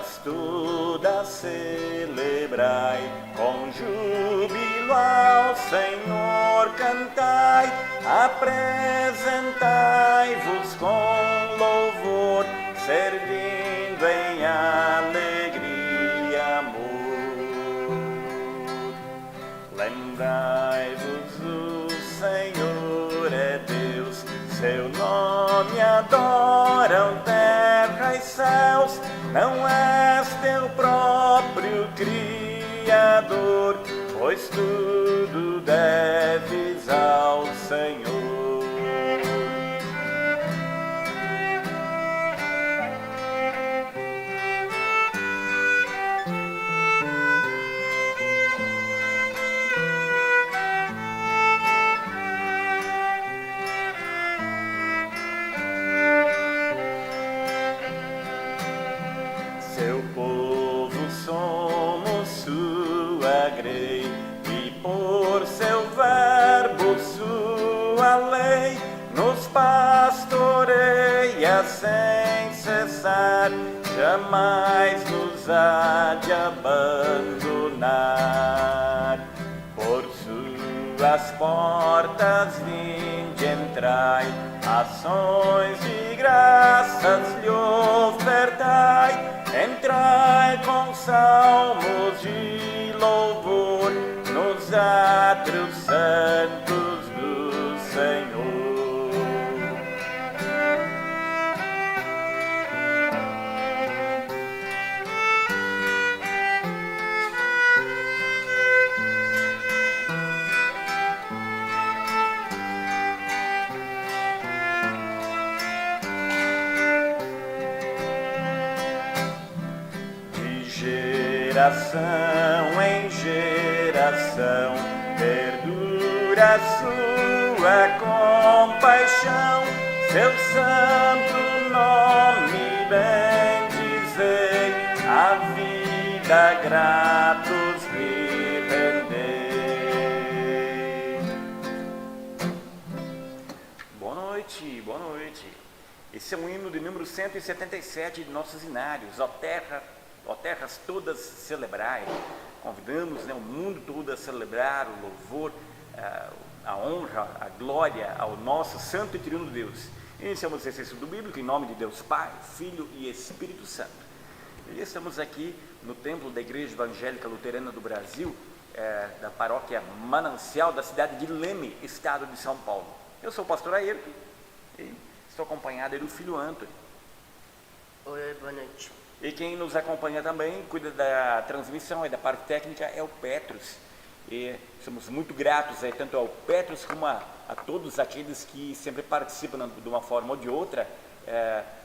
terras todas celebrai, com júbilo ao Senhor cantai, apresentai-vos com louvor, servindo em alegria e amor. Lembrai-vos, o Senhor é Deus, seu nome adoram terra e céus, não és teu próprio Criador, pois tudo deves ao Senhor. Seu povo somos sua grei, e por seu verbo sua lei nos pastoreia sem cessar, jamais nos há de abandonar. Por suas portas vinde entrai, ações de graças lhe ofertai, entrai com salmos de louvor nos átrios santos do Senhor. Geração em geração perdura sua compaixão, seu santo nome bendizei, a vida gratos lhe rendei. Boa noite, boa noite. Esse é um hino de número 177 de nossos inários, ó terras todas celebrai. Convidamos o mundo todo a celebrar o louvor, a honra, a glória ao nosso santo e triuno Deus. Iniciamos esse estudo bíblico em nome de Deus Pai, Filho e Espírito Santo. E estamos aqui no templo da Igreja Evangélica Luterana do Brasil, da paróquia Manancial, da cidade de Leme, estado de São Paulo. Eu sou o pastor Ayrton e estou acompanhado do filho Antônio. Oi, boa noite. E quem nos acompanha também, cuida da transmissão e da parte técnica, é o Petrus. E somos muito gratos tanto ao Petrus como a todos aqueles que sempre participam de uma forma ou de outra,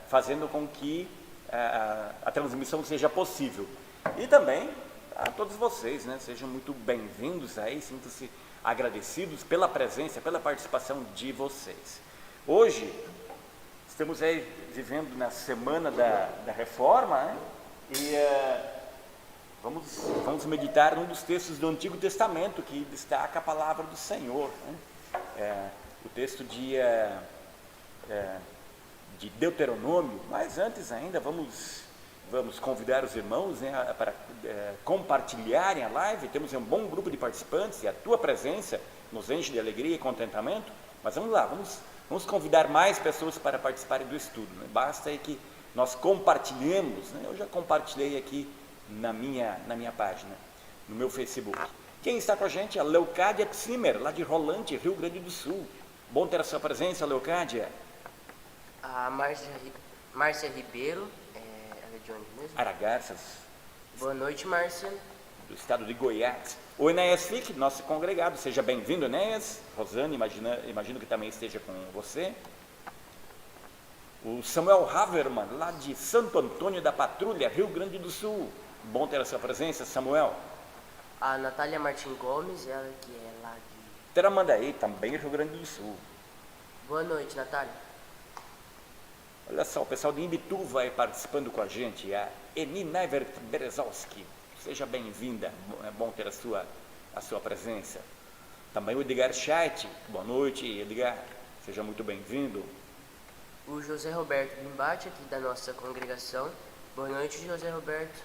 fazendo com que a transmissão seja possível. E também a todos vocês, sejam muito bem-vindos aí, sintam-se agradecidos pela presença, pela participação de vocês. Hoje estamos aí vivendo na semana da reforma, e vamos meditar num dos textos do Antigo Testamento que destaca a palavra do Senhor, o texto de Deuteronômio. Mas antes ainda vamos convidar os irmãos para compartilharem a live. Temos um bom grupo de participantes e a tua presença nos enche de alegria e contentamento. Mas vamos lá, vamos convidar mais pessoas para participarem do estudo. Basta aí que nós compartilhemos. Eu já compartilhei aqui na minha página, no meu Facebook. Quem está com a gente é a Leucádia Zimmer, lá de Rolante, Rio Grande do Sul. Bom ter a sua presença, Leucádia. A Márcia Ribeiro, ela é de onde mesmo? Aragarças. Boa noite, Márcia. Do estado de Goiás. O Enéas Fick, nosso congregado, seja bem-vindo, Enéas. Rosane, imagino que também esteja com você. O Samuel Haverman, lá de Santo Antônio da Patrulha, Rio Grande do Sul. Bom ter a sua presença, Samuel. A Natália Martim Gomes, ela que é lá de Tramandaí, também Rio Grande do Sul. Boa noite, Natália. Olha só, o pessoal de Imbituva vai participando com a gente, a Eni Nevert Berezowski. Seja bem-vinda, é bom ter a sua presença. Também o Edgar Scheidt, boa noite, Edgar, seja muito bem-vindo. O José Roberto Bimbate, aqui da nossa congregação, Boa noite, José Roberto.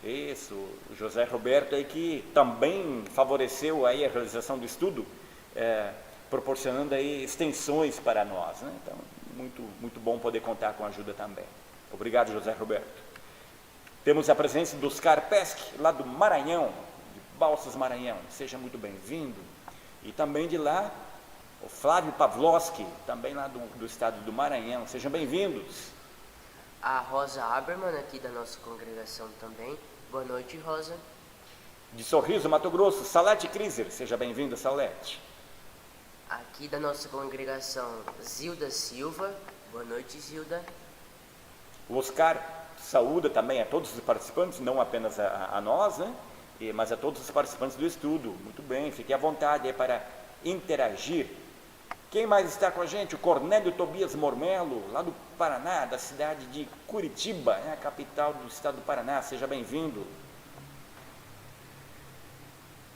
Isso, o José Roberto aí que também favoreceu aí a realização do estudo, proporcionando aí extensões para nós, né? Então, muito bom poder contar com a ajuda também. Obrigado, José Roberto. Temos a presença do Oscar Pesque, lá do Maranhão, de Balsas, Maranhão. Seja muito bem-vindo. E também de lá, o Flávio Pavlovski, também lá do estado do Maranhão. Sejam bem-vindos. A Rosa Aberman, aqui da nossa congregação também. Boa noite, Rosa. De Sorriso, Mato Grosso, Salete Kriser. Seja bem-vinda, Salete. Aqui da nossa congregação, Zilda Silva. Boa noite, Zilda. O Oscar saúda também a todos os participantes, não apenas a nós, né? Mas a todos os participantes do estudo. Muito bem, fique à vontade aí para interagir. Quem mais está com a gente? O Cornélio Tobias Mormelo, lá do Paraná, da cidade de Curitiba, a capital do estado do Paraná. Seja bem-vindo.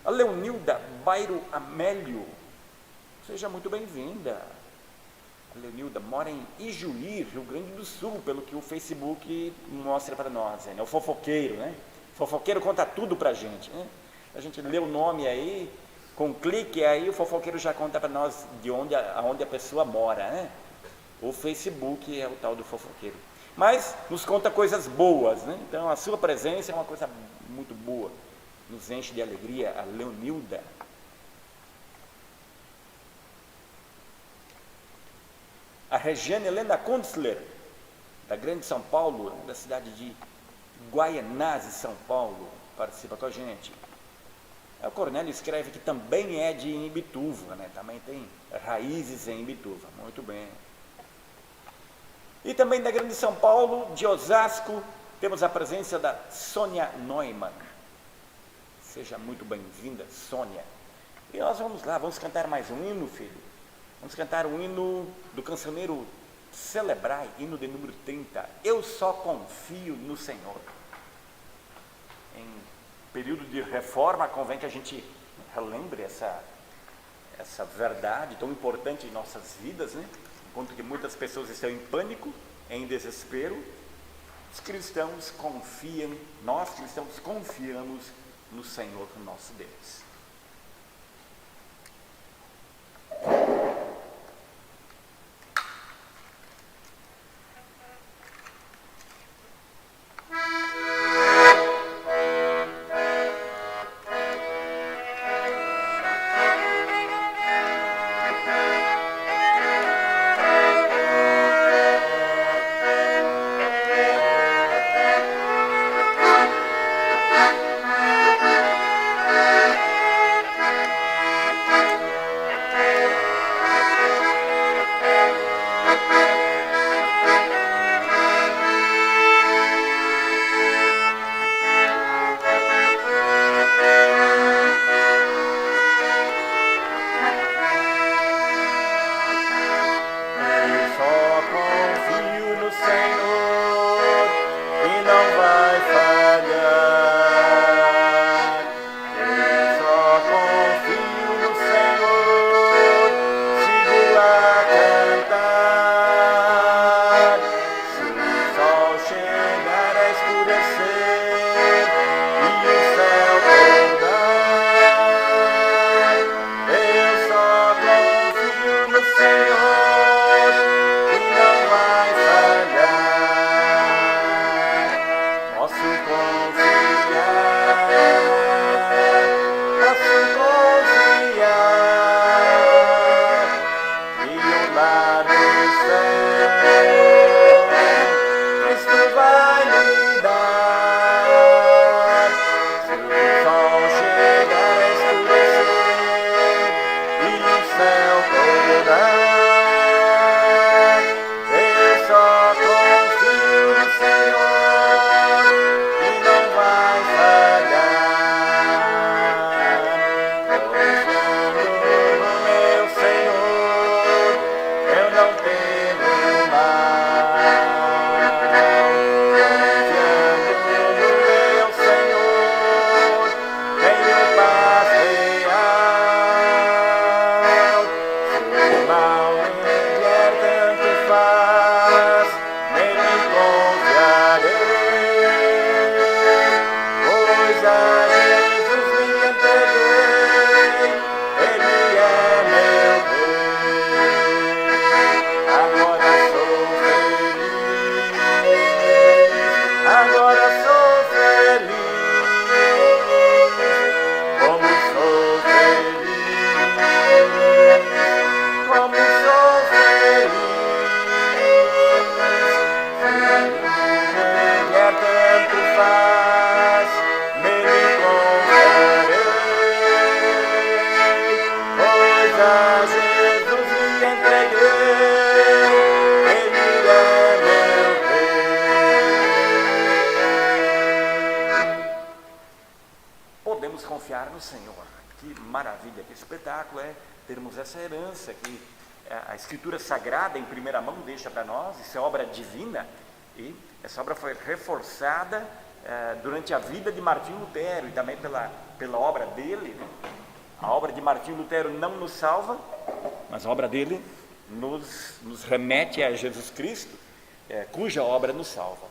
A Leonilda Bairo Amélio, seja muito bem-vinda. A Leonilda mora em Ijuí, Rio Grande do Sul, pelo que o Facebook mostra para nós, né? O fofoqueiro, né? O fofoqueiro conta tudo para a gente, né? A gente lê o nome aí, com um clique aí o fofoqueiro já conta para nós de onde a pessoa mora, né? O Facebook é o tal do fofoqueiro. Mas nos conta coisas boas, né? Então a sua presença é uma coisa muito boa, nos enche de alegria. A Leonilda. A Regiane Helena Kunstler, da Grande São Paulo, da cidade de Guaianazes, São Paulo, participa com a gente. O Cornélio escreve que também é de Imbituva, né? Também tem raízes em Imbituva. Muito bem. E também da Grande São Paulo, de Osasco, temos a presença da Sônia Neumann. Seja muito bem-vinda, Sônia. E nós vamos lá, vamos cantar mais um hino, filho. Vamos cantar o hino do cancioneiro Celebrai, hino de número 30. Eu só confio no Senhor. Em período de reforma, convém que a gente relembre essa verdade tão importante em nossas vidas, né? Enquanto que muitas pessoas estão em pânico, em desespero, os cristãos confiam, nós cristãos confiamos no Senhor, nosso Deus. a Jesus me entreguei, Ele é meu Rei. Podemos confiar no Senhor. Que maravilha, que espetáculo é termos essa herança que a Escritura Sagrada em primeira mão deixa para nós. Isso é obra divina, e essa obra foi reforçada durante a vida de Martinho Lutero e também pela obra dele, né? A obra de Martinho Lutero não nos salva, mas a obra dele nos remete a Jesus Cristo, cuja obra nos salva.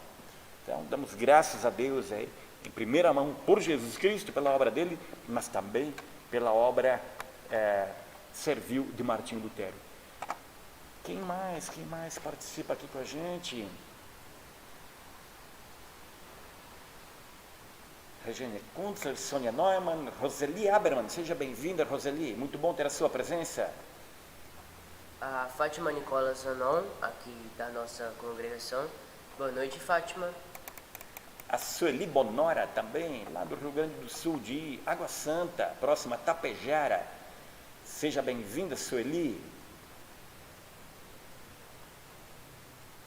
Então, damos graças a Deus aí, em primeira mão, por Jesus Cristo, pela obra dele, mas também pela obra servil de Martinho Lutero. Quem mais participa aqui com a gente? Regina Kunzler, Sônia Neumann, Roseli Aberman, seja bem-vinda, Roseli, muito bom ter a sua presença. A Fátima Nicola Zanon, aqui da nossa congregação. Boa noite, Fátima. A Sueli Bonora também, lá do Rio Grande do Sul, de Água Santa, próxima a Tapejara. Seja bem-vinda, Sueli.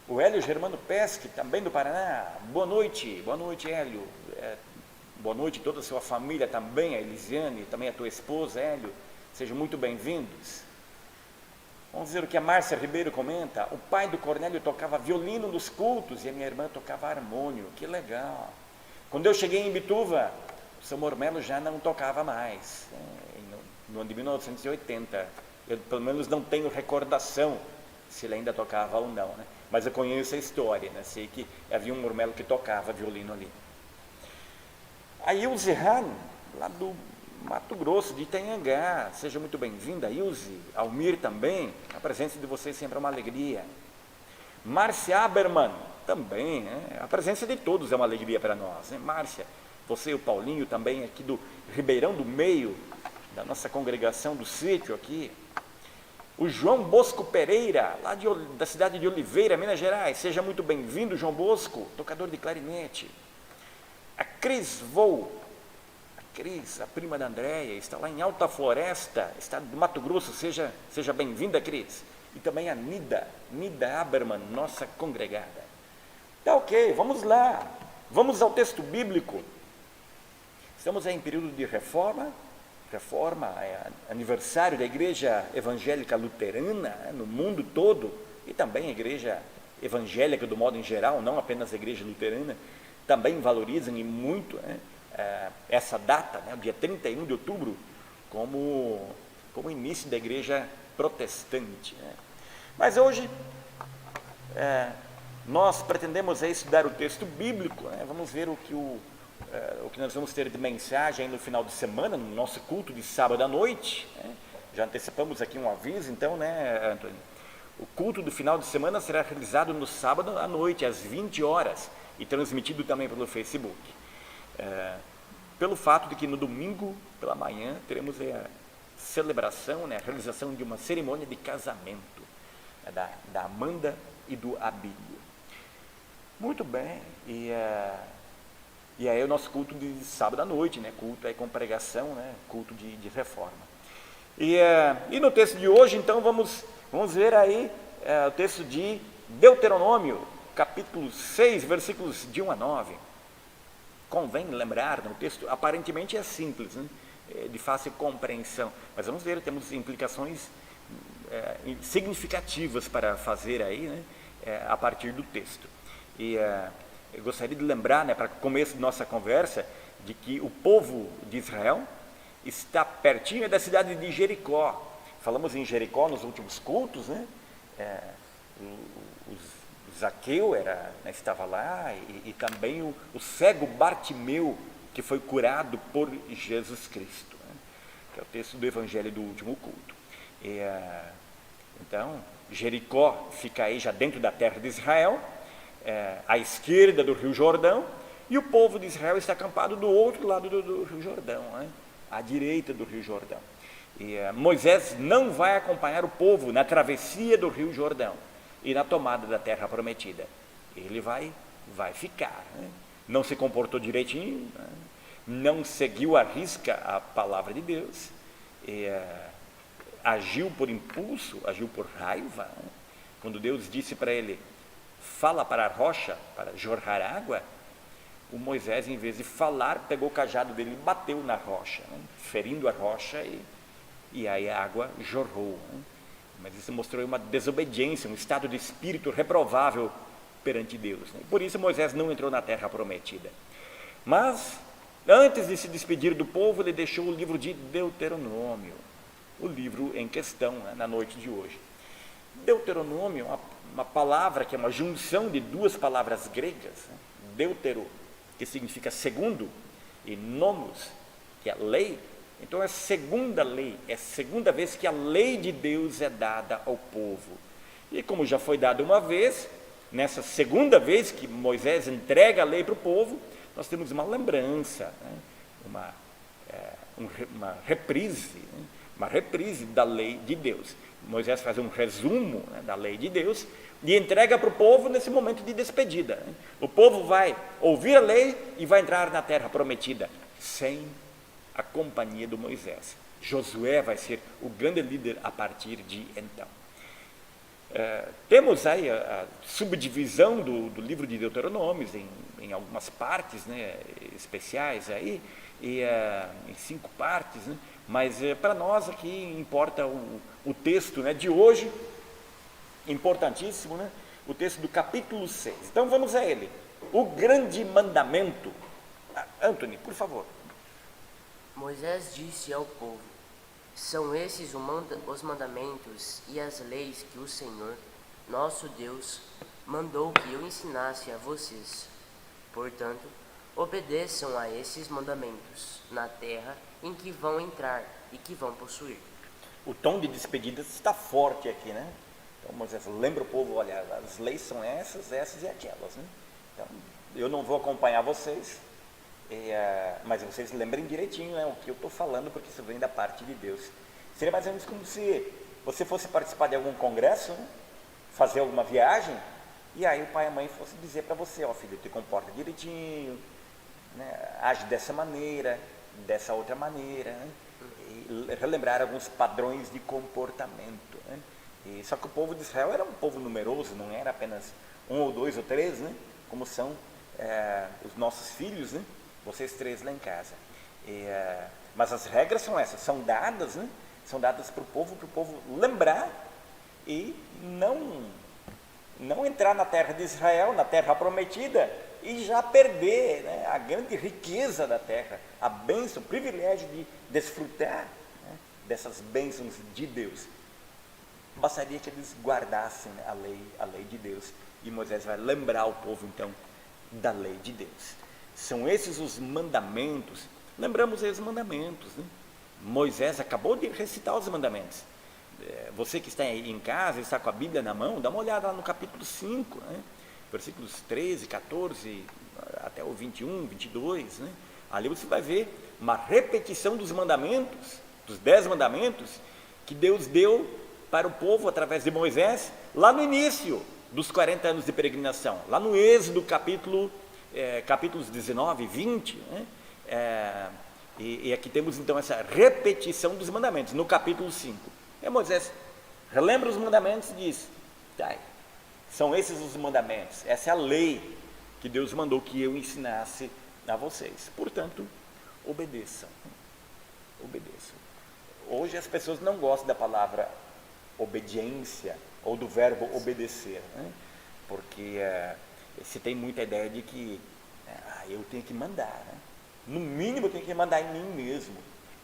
O Hélio Germano Pesque, também do Paraná. Boa noite, Hélio. Boa noite a toda a sua família também, a Elisiane, também a tua esposa, Hélio. Sejam muito bem-vindos. Vamos ver o que a Márcia Ribeiro comenta. O pai do Cornélio tocava violino nos cultos e a minha irmã tocava harmônio. Que legal. Quando eu cheguei em Bituva, o seu Mormelo já não tocava mais. No ano de 1980. Eu, pelo menos, não tenho recordação se ele ainda tocava ou não, né? Mas eu conheço a história, né? Sei que havia um Mormelo que tocava violino ali. A Ilze Han, lá do Mato Grosso, de Itanhangá, seja muito bem-vinda, Ilze. Almir também, a presença de vocês sempre é uma alegria. Márcia Aberman, também, né? A presença de todos é uma alegria para nós, né? Márcia, você e o Paulinho também aqui do Ribeirão do Meio, da nossa congregação do sítio aqui. O João Bosco Pereira, lá da cidade de Oliveira, Minas Gerais, seja muito bem-vindo, João Bosco, tocador de clarinete. A Cris Vou, a prima da Andréia, está lá em Alta Floresta, estado do Mato Grosso, seja bem-vinda, Cris. E também a Nida Aberman, nossa congregada. Tá ok, vamos lá, vamos ao texto bíblico. Estamos aí em período de reforma, é aniversário da Igreja Evangélica Luterana, né, no mundo todo, e também a Igreja Evangélica do modo em geral, não apenas a Igreja Luterana, também valorizam e muito, né, essa data, né, o dia 31 de outubro, como início da igreja protestante, né. Mas hoje nós pretendemos estudar o texto bíblico, né. Vamos ver o que nós vamos ter de mensagem aí no final de semana, no nosso culto de sábado à noite, né. Já antecipamos aqui um aviso, então, né, Antônio? O culto do final de semana será realizado no sábado à noite, às 20 horas, e transmitido também pelo Facebook. Pelo fato de que no domingo, pela manhã, teremos a celebração, né, a realização de uma cerimônia de casamento, né, da Amanda e do Abílio. Muito bem, e aí o nosso culto de sábado à noite, né, culto aí com pregação, né, culto de reforma. E no texto de hoje, então, vamos ver aí o texto de Deuteronômio, capítulo 6, versículos de 1 a 9. Convém lembrar, no texto aparentemente é simples, né? De fácil compreensão, mas vamos ver, temos implicações significativas para fazer aí, né? A partir do texto. E eu gostaria de lembrar, né, para o começo de nossa conversa, de que o povo de Israel está pertinho da cidade de Jericó. Falamos em Jericó nos últimos cultos, né? Zaqueu estava lá, e também o cego Bartimeu, que foi curado por Jesus Cristo, né? Que é o texto do Evangelho do último culto. Então, Jericó fica aí já dentro da terra de Israel, à esquerda do Rio Jordão, e o povo de Israel está acampado do outro lado do Rio Jordão, né? À direita do Rio Jordão. E Moisés não vai acompanhar o povo na travessia do Rio Jordão e na tomada da terra prometida. Ele vai ficar, né? Não se comportou direitinho, né? Não seguiu à risca a palavra de Deus, agiu por impulso, agiu por raiva, né? Quando Deus disse para ele, fala para a rocha, para jorrar água, o Moisés, em vez de falar, pegou o cajado dele e bateu na rocha, né? Ferindo a rocha, e aí a água jorrou, né? Mas isso mostrou uma desobediência, um estado de espírito reprovável perante Deus, né? Por isso Moisés não entrou na terra prometida. Mas, antes de se despedir do povo, ele deixou o livro de Deuteronômio, o livro em questão, né, na noite de hoje. Deuteronômio é uma palavra que é uma junção de duas palavras gregas, né? Deutero, que significa segundo, e nomos, que é lei. Então é a segunda lei, é a segunda vez que a lei de Deus é dada ao povo. E como já foi dada uma vez, nessa segunda vez que Moisés entrega a lei para o povo, nós temos uma lembrança, né? uma reprise, né? Uma reprise da lei de Deus. Moisés faz um resumo, né, da lei de Deus e entrega para o povo nesse momento de despedida, né? O povo vai ouvir a lei e vai entrar na terra prometida sem a companhia do Moisés. Josué vai ser o grande líder a partir de então. Temos aí a subdivisão do livro de Deuteronômios em algumas partes, né, especiais aí, e em 5 partes, né, mas para nós aqui importa o texto, né, de hoje, importantíssimo, né, o texto do capítulo 6. Então vamos a ele. O grande mandamento. Anthony, por favor. Moisés disse ao povo: são esses os mandamentos e as leis que o Senhor, nosso Deus, mandou que eu ensinasse a vocês. Portanto, obedeçam a esses mandamentos na terra em que vão entrar e que vão possuir. O tom de despedida está forte aqui, né? Então Moisés lembra o povo, olha, as leis são essas e aquelas, né? Então, eu não vou acompanhar vocês, mas vocês lembrem direitinho, né, o que eu estou falando, porque isso vem da parte de Deus. Seria mais ou menos como se você fosse participar de algum congresso, né, fazer alguma viagem, e aí o pai e a mãe fossem dizer para você, ó filho, te comporta direitinho, né, age dessa maneira, dessa outra maneira, né, e relembrar alguns padrões de comportamento, né. E só que o povo de Israel era um povo numeroso, não era apenas 1 ou 2 ou 3, né, como são os nossos filhos, né, vocês 3 lá em casa. Mas as regras são essas, são dadas, né, são dadas para o povo lembrar e não entrar na terra de Israel, na terra prometida, e já perder, né, a grande riqueza da terra, a bênção, o privilégio de desfrutar, né, dessas bênçãos de Deus. Bastaria que eles guardassem a lei de Deus, e Moisés vai lembrar o povo então da lei de Deus. São esses os mandamentos. Lembramos aí os mandamentos, né? Moisés acabou de recitar os mandamentos. Você que está aí em casa, está com a Bíblia na mão, dá uma olhada lá no capítulo 5, né? Versículos 13, 14, até o 21, 22, né? Ali você vai ver uma repetição dos mandamentos, dos 10 mandamentos, que Deus deu para o povo através de Moisés, lá no início dos 40 anos de peregrinação, lá no Êxodo capítulos 19 e 20, né? E aqui temos então essa repetição dos mandamentos, no capítulo 5. Moisés relembra os mandamentos e diz, são esses os mandamentos, essa é a lei que Deus mandou que eu ensinasse a vocês. Portanto, obedeçam. Hoje as pessoas não gostam da palavra obediência ou do verbo obedecer, né? Porque se tem muita ideia de que eu tenho que mandar, né? No mínimo eu tenho que mandar em mim mesmo.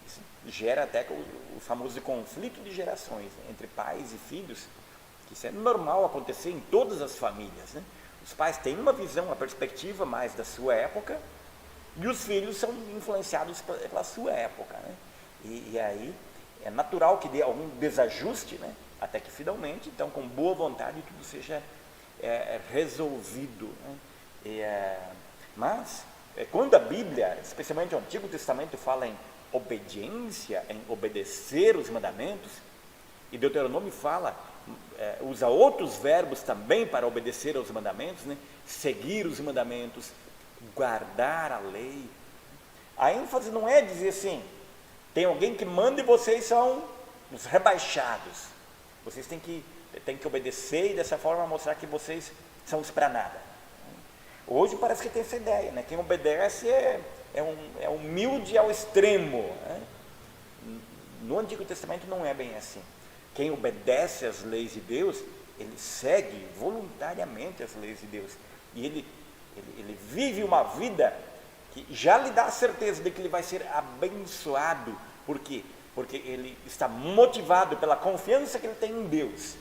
Isso gera até o famoso conflito de gerações, né, entre pais e filhos, que isso é normal acontecer em todas as famílias, né? Os pais têm uma visão, uma perspectiva mais da sua época, e os filhos são influenciados pela sua época, né? E aí é natural que dê algum desajuste, né? Até que finalmente, então, com boa vontade, tudo seja resolvido, né? Mas quando a Bíblia, especialmente o Antigo Testamento, fala em obediência, em obedecer os mandamentos, e Deuteronômio usa outros verbos também para obedecer aos mandamentos, né? Seguir os mandamentos, guardar a lei. A ênfase não é dizer assim, tem alguém que manda e vocês são os rebaixados. Vocês têm que obedecer e dessa forma mostrar que vocês são os para nada. Hoje parece que tem essa ideia, né? Quem obedece é humilde ao extremo, né? No Antigo Testamento não é bem assim. Quem obedece às leis de Deus, ele segue voluntariamente as leis de Deus. E ele vive uma vida que já lhe dá a certeza de que ele vai ser abençoado. Por quê? Porque ele está motivado pela confiança que ele tem em Deus.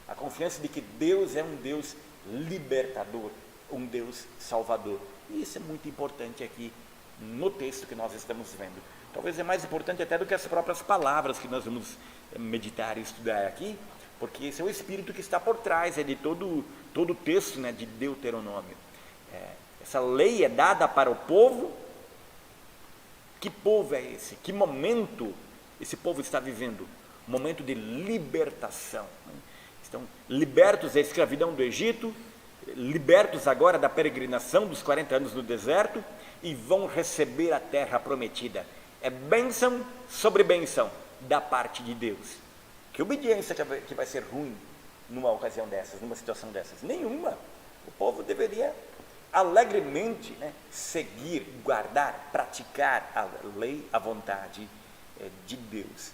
A confiança de que Deus é um Deus libertador, um Deus salvador. E isso é muito importante aqui no texto que nós estamos vendo. Talvez é mais importante até do que as próprias palavras que nós vamos meditar e estudar aqui, porque esse é o espírito que está por trás de todo o texto, né, de Deuteronômio. Essa lei é dada para o povo. Que povo é esse? Que momento esse povo está vivendo? Um momento de libertação. Estão libertos da escravidão do Egito, libertos agora da peregrinação dos 40 anos no deserto, e vão receber a terra prometida. É bênção sobre bênção da parte de Deus. Que obediência que vai ser ruim numa ocasião dessas, numa situação dessas? Nenhuma. O povo deveria alegremente, né, seguir, guardar, praticar a lei, a vontade de Deus.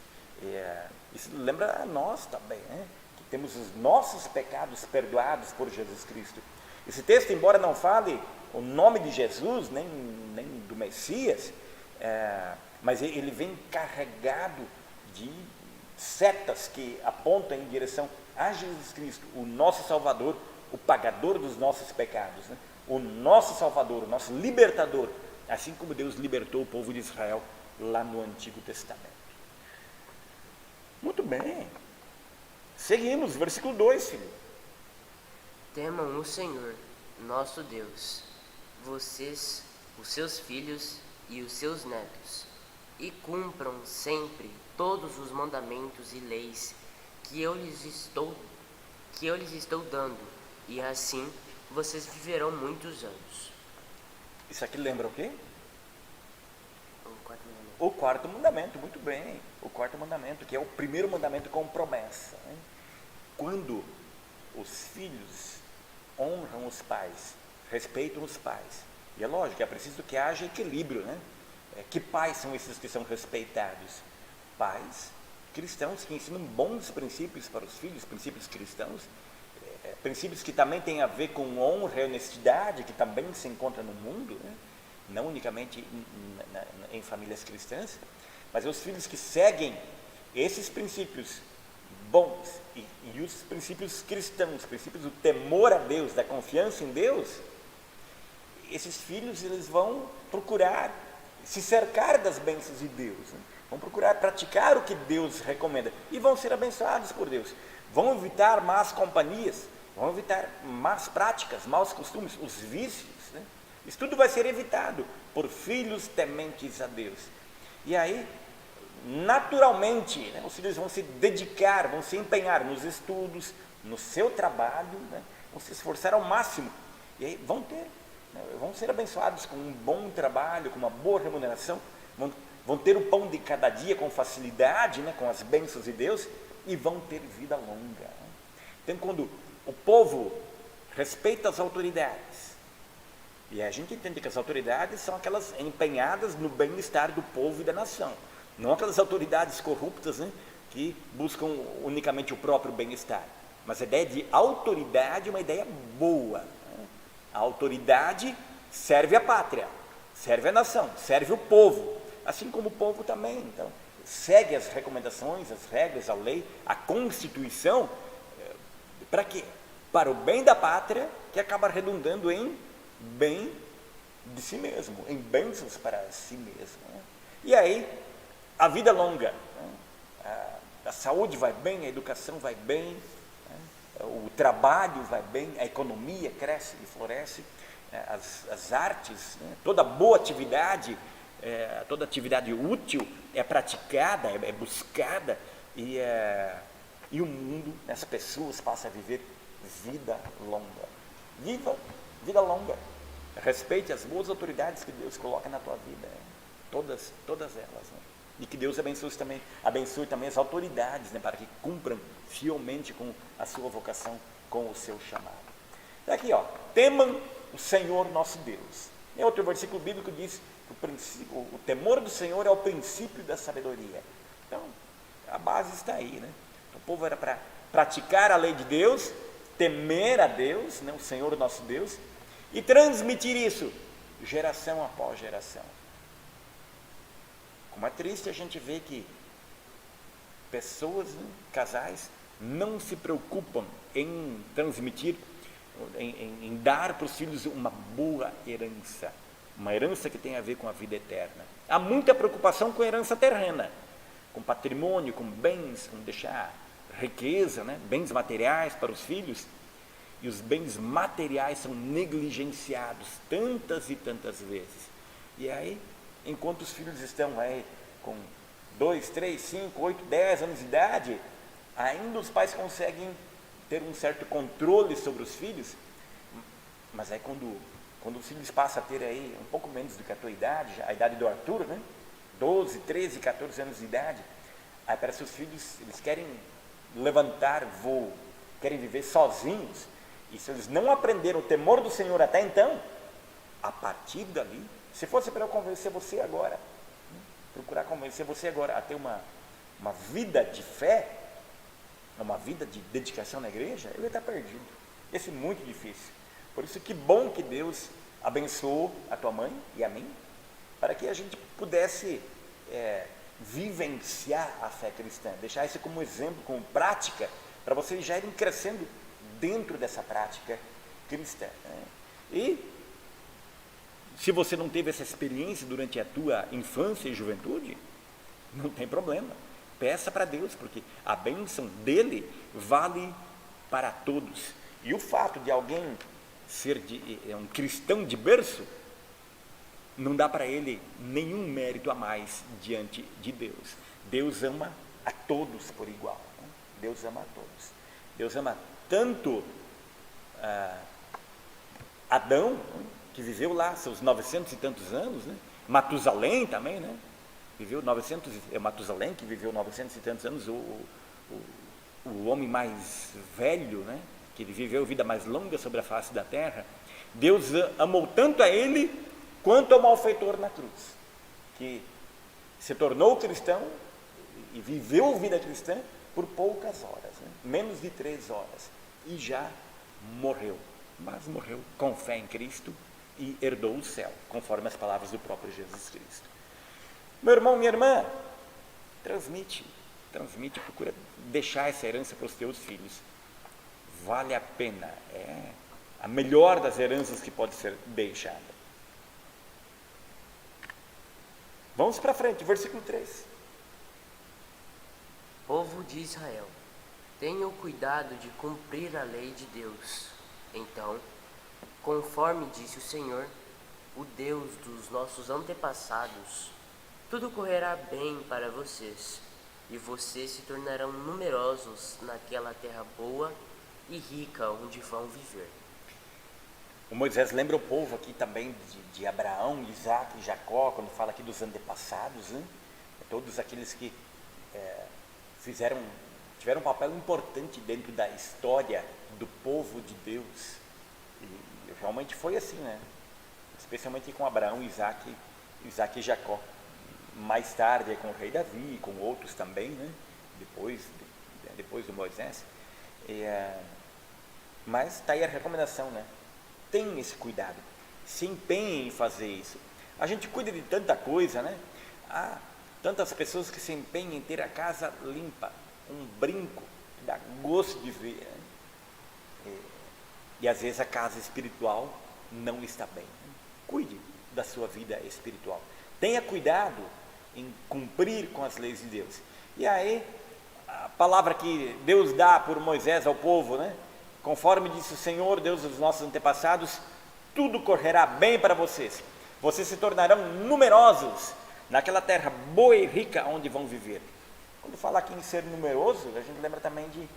Isso lembra a nós também, né? Que temos os nossos pecados perdoados por Jesus Cristo. Esse texto, embora não fale o nome de Jesus, nem do Messias, mas ele vem carregado de setas que apontam em direção a Jesus Cristo, o nosso Salvador, o pagador dos nossos pecados, né? O nosso Salvador, o nosso libertador, assim como Deus libertou o povo de Israel lá no Antigo Testamento. Muito bem. Seguimos, versículo 2, filho. Temam o Senhor, nosso Deus, vocês, os seus filhos e os seus netos, e cumpram sempre todos os mandamentos e leis que eu lhes estou dando, e assim vocês viverão muitos anos. Isso aqui lembra o quê? O quarto mandamento. O quarto mandamento, muito bem. O quarto mandamento, que é o primeiro mandamento com promessa, né? Quando os filhos honram os pais, respeitam os pais, e é lógico, é preciso que haja equilíbrio, né? Que pais são esses que são respeitados? Pais cristãos que ensinam bons princípios para os filhos, princípios cristãos, princípios que também têm a ver com honra e honestidade, que também se encontra no mundo, né? Não unicamente em famílias cristãs, mas os filhos que seguem esses princípios bons e os princípios cristãos, os princípios do temor a Deus, da confiança em Deus, esses filhos eles vão procurar se cercar das bênçãos de Deus, né? Vão procurar praticar o que Deus recomenda e vão ser abençoados por Deus. Vão evitar más companhias, vão evitar más práticas, maus costumes, os vícios, né? Isso tudo vai ser evitado por filhos tementes a Deus. E aí, naturalmente, né, os filhos vão se dedicar, vão se empenhar nos estudos, no seu trabalho, né, vão se esforçar ao máximo. E aí vão ser abençoados com um bom trabalho, com uma boa remuneração, vão ter o pão de cada dia com facilidade, né, com as bênçãos de Deus, e vão ter vida longa, né? Então, quando o povo respeita as autoridades, e a gente entende que as autoridades são aquelas empenhadas no bem-estar do povo e da nação, não aquelas autoridades corruptas, né, que buscam unicamente o próprio bem-estar. Mas a ideia de autoridade é uma ideia boa, né? A autoridade serve a pátria, serve a nação, serve o povo, assim como o povo também. Então, segue as recomendações, as regras, a lei, a Constituição, para quê? Para o bem da pátria, que acaba redundando em bem de si mesmo, em bênçãos para si mesmo, né? E aí, a vida longa, né? A saúde vai bem, a educação vai bem, né? O trabalho vai bem, a economia cresce e floresce, né? As artes, né? Toda boa atividade, toda atividade útil é praticada, é buscada, e o mundo, as pessoas passam a viver vida longa. Viva vida longa. Respeite as boas autoridades que Deus coloca na tua vida, né? Todas elas, né? E que Deus abençoe também as autoridades, né, para que cumpram fielmente com a sua vocação, com o seu chamado. Aqui, temam o Senhor nosso Deus. Em outro versículo bíblico diz que o temor do Senhor é o princípio da sabedoria. Então, a base está aí, né? O povo era para praticar a lei de Deus, temer a Deus, né, o Senhor nosso Deus, e transmitir isso geração após geração. Como é triste a gente ver que pessoas, né, casais, não se preocupam em transmitir, em dar para os filhos uma boa herança, uma herança que tem a ver com a vida eterna. Há muita preocupação com a herança terrena, com patrimônio, com bens, com deixar riqueza, né, bens materiais para os filhos, e os bens materiais são negligenciados tantas e tantas vezes. E aí, enquanto os filhos estão aí com 2, 3, 5, 8, 10 anos de idade, ainda os pais conseguem ter um certo controle sobre os filhos, mas aí quando os filhos passam a ter aí um pouco menos do que a tua idade, a idade do Arthur, né? 12, 13, 14 anos de idade, aí parece que os filhos, eles querem levantar voo, querem viver sozinhos, e se eles não aprenderam o temor do Senhor até então, a partir dali, se fosse para eu convencer você agora, procurar convencer você agora a ter uma vida de fé, uma vida de dedicação na igreja, ele está perdido. Esse é muito difícil. Por isso que bom que Deus abençoou a tua mãe e a mim, para que a gente pudesse vivenciar a fé cristã, deixar isso como exemplo, como prática, para vocês já irem crescendo dentro dessa prática cristã, né? E se você não teve essa experiência durante a tua infância e juventude, não tem problema, peça para Deus, porque a bênção dele vale para todos. E o fato de alguém ser um cristão de berço, não dá para ele nenhum mérito a mais diante de Deus. Deus ama a todos por igual, né? Deus ama a todos. Deus ama tanto Adão, que viveu lá seus 900 e tantos anos, né? Matusalém também, né? Viveu 900, Matusalém, que viveu 900 e tantos anos, o homem mais velho, né? Que ele viveu a vida mais longa sobre a face da terra. Deus amou tanto a ele quanto ao malfeitor na cruz, que se tornou cristão e viveu a vida cristã por poucas horas, né? Menos de 3 horas, e já morreu, mas morreu com fé em Cristo e herdou o céu, conforme as palavras do próprio Jesus Cristo. Meu irmão, minha irmã, transmite, procura deixar essa herança para os teus filhos. Vale a pena, é a melhor das heranças que pode ser deixada. Vamos para frente, versículo 3. Povo de Israel, tenham cuidado de cumprir a lei de Deus. Então, conforme disse o Senhor, o Deus dos nossos antepassados, tudo correrá bem para vocês, e vocês se tornarão numerosos naquela terra boa e rica onde vão viver. O Moisés lembra o povo aqui também de Abraão, Isaac e Jacó, quando fala aqui dos antepassados, né? Todos aqueles que tiveram um papel importante dentro da história do povo de Deus. E realmente foi assim, né? Especialmente com Abraão, Isaac e Jacó. Mais tarde com o rei Davi, com outros também, né? Depois do Moisés. Mas está aí a recomendação, né? Tenha esse cuidado, se empenhe em fazer isso. A gente cuida de tanta coisa, né? Há tantas pessoas que se empenham em ter a casa limpa, um brinco que dá gosto de ver, né? E às vezes a casa espiritual não está bem, né? Cuide da sua vida espiritual, tenha cuidado em cumprir com as leis de Deus. E aí a palavra que Deus dá por Moisés ao povo, né? Conforme disse o Senhor, Deus dos nossos antepassados, tudo correrá bem para vocês. Vocês se tornarão numerosos naquela terra boa e rica onde vão viver. Quando fala aqui em ser numeroso, a gente lembra também de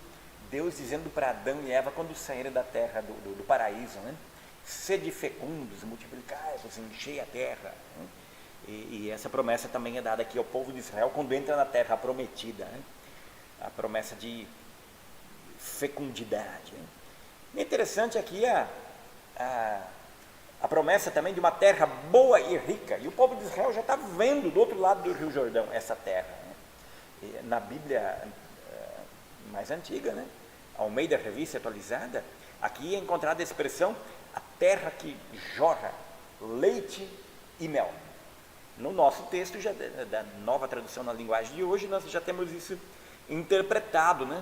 Deus dizendo para Adão e Eva quando saíram da terra do paraíso, né? Sede fecundos, multiplicai-vos, enchei a terra, né? E essa promessa também é dada aqui ao povo de Israel quando entra na terra prometida, né? A promessa de fecundidade, né? É interessante aqui a promessa também de uma terra boa e rica, e o povo de Israel já está vendo do outro lado do Rio Jordão essa terra, né? E na Bíblia mais antiga, né? Almeida Revista Atualizada, aqui é encontrada a expressão a terra que jorra leite e mel. No nosso texto já da nova tradução na linguagem de hoje, nós já temos isso interpretado, né?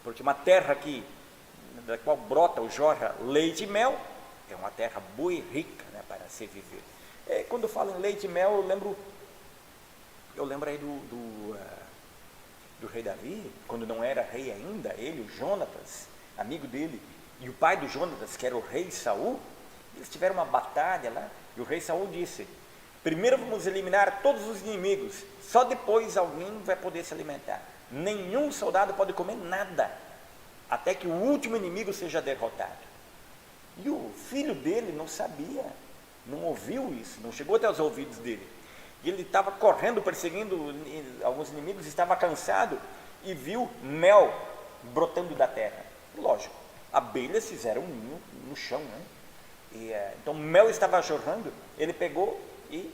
Porque uma terra da qual brota ou jorra leite e mel é uma terra boa e rica, né, para se viver. Quando eu falo em leite e mel, eu lembro aí do rei Davi, quando não era rei ainda, ele, o Jonatas, amigo dele, e o pai do Jonatas, que era o rei Saul, eles tiveram uma batalha lá, e o rei Saul disse: primeiro vamos eliminar todos os inimigos, só depois alguém vai poder se alimentar. Nenhum soldado pode comer nada, até que o último inimigo seja derrotado. E o filho dele não sabia, não ouviu isso, não chegou até os ouvidos dele. E ele estava correndo, perseguindo alguns inimigos, estava cansado e viu mel brotando da terra. Lógico, abelhas fizeram um ninho no chão, né? Então mel estava jorrando, ele pegou e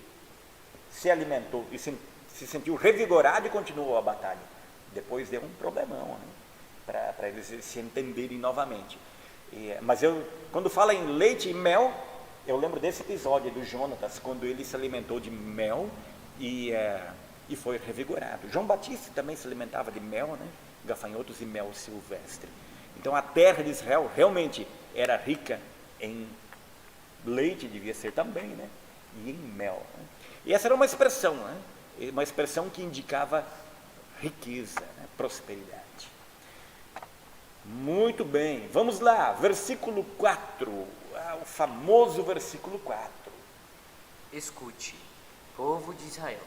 se alimentou, e se sentiu revigorado e continuou a batalha. Depois deu um problemão, né? Para eles se entenderem novamente. Mas quando fala em leite e mel, eu lembro desse episódio do Jonatas, quando ele se alimentou de mel e foi revigorado. João Batista também se alimentava de mel, né? Gafanhotos e mel silvestre. Então a terra de Israel realmente era rica em leite, devia ser também, né? E em mel, né? E essa era uma expressão, né? Uma expressão que indicava riqueza, né? Prosperidade. Muito bem, vamos lá, versículo 4, o famoso versículo 4. Escute, povo de Israel,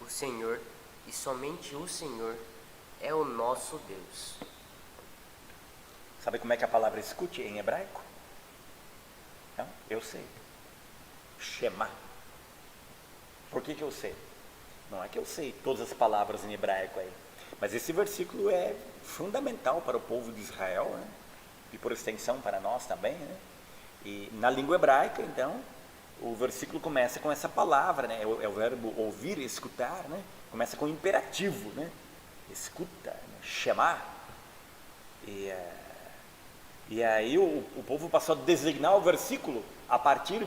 o Senhor, e somente o Senhor, é o nosso Deus. Sabe como é que a palavra escute em hebraico? Não? Eu sei. Shema. Por que eu sei? Não é que eu sei todas as palavras em hebraico aí, mas esse versículo é fundamental para o povo de Israel, né? E por extensão para nós também, né? E na língua hebraica, então, o versículo começa com essa palavra, né? É o verbo ouvir, escutar, né? Começa com imperativo, né? Escuta, né? Shema. E aí o povo passou a designar o versículo a partir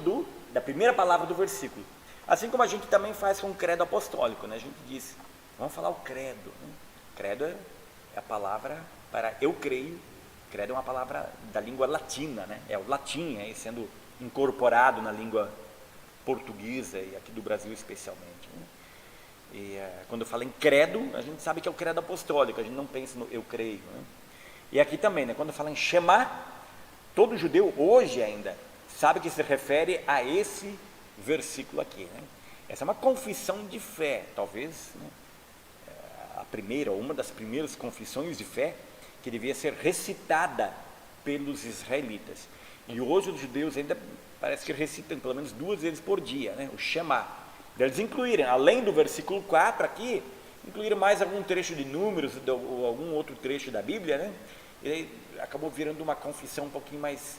da primeira palavra do versículo. Assim como a gente também faz com o credo apostólico, né? A gente diz, vamos falar o credo, né? Credo é a palavra para eu creio. Credo é uma palavra da língua latina, né? É o latim aí sendo incorporado na língua portuguesa e aqui do Brasil especialmente, né? Quando eu falo em credo, a gente sabe que é o credo apostólico, a gente não pensa no eu creio, né? E aqui também, né? Quando fala em Shema, todo judeu hoje ainda sabe que se refere a esse versículo aqui, né? Essa é uma confissão de fé, talvez, né? A primeira, ou uma das primeiras confissões de fé que devia ser recitada pelos israelitas. E hoje os judeus ainda parece que recitam pelo menos 2 vezes por dia, né? O Shema. Eles incluíram, além do versículo 4 aqui, incluíram mais algum trecho de Números ou algum outro trecho da Bíblia, né? E aí acabou virando uma confissão um pouquinho mais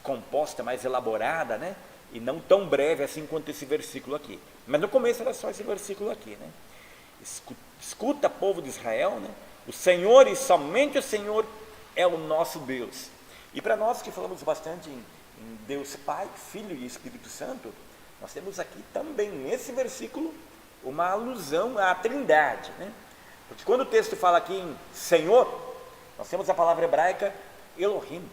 composta, mais elaborada, né? E não tão breve assim quanto esse versículo aqui. Mas no começo era só esse versículo aqui, né? Escuta, povo de Israel, né? O Senhor e somente o Senhor é o nosso Deus. E para nós que falamos bastante em Deus Pai, Filho e Espírito Santo, nós temos aqui também nesse versículo uma alusão à Trindade, né? Porque quando o texto fala aqui em Senhor, nós temos a palavra hebraica Elohim,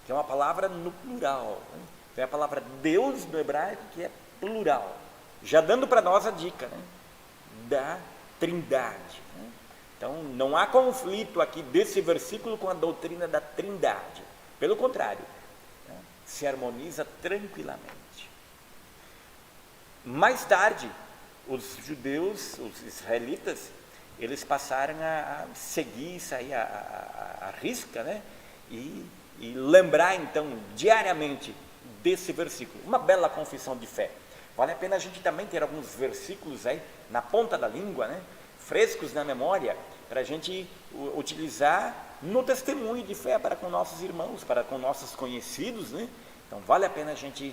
que é uma palavra no plural, né? É a palavra Deus no hebraico que é plural, já dando para nós a dica, né? Da Trindade, né? Então não há conflito aqui desse versículo com a doutrina da Trindade, pelo contrário, né? Se harmoniza tranquilamente. Mais tarde, os judeus, os israelitas, eles passaram a seguir isso aí, a risca, né? E lembrar então diariamente desse versículo, uma bela confissão de fé. Vale a pena a gente também ter alguns versículos aí na ponta da língua, né? Frescos na memória, para a gente utilizar no testemunho de fé para com nossos irmãos, para com nossos conhecidos, né? Então vale a pena a gente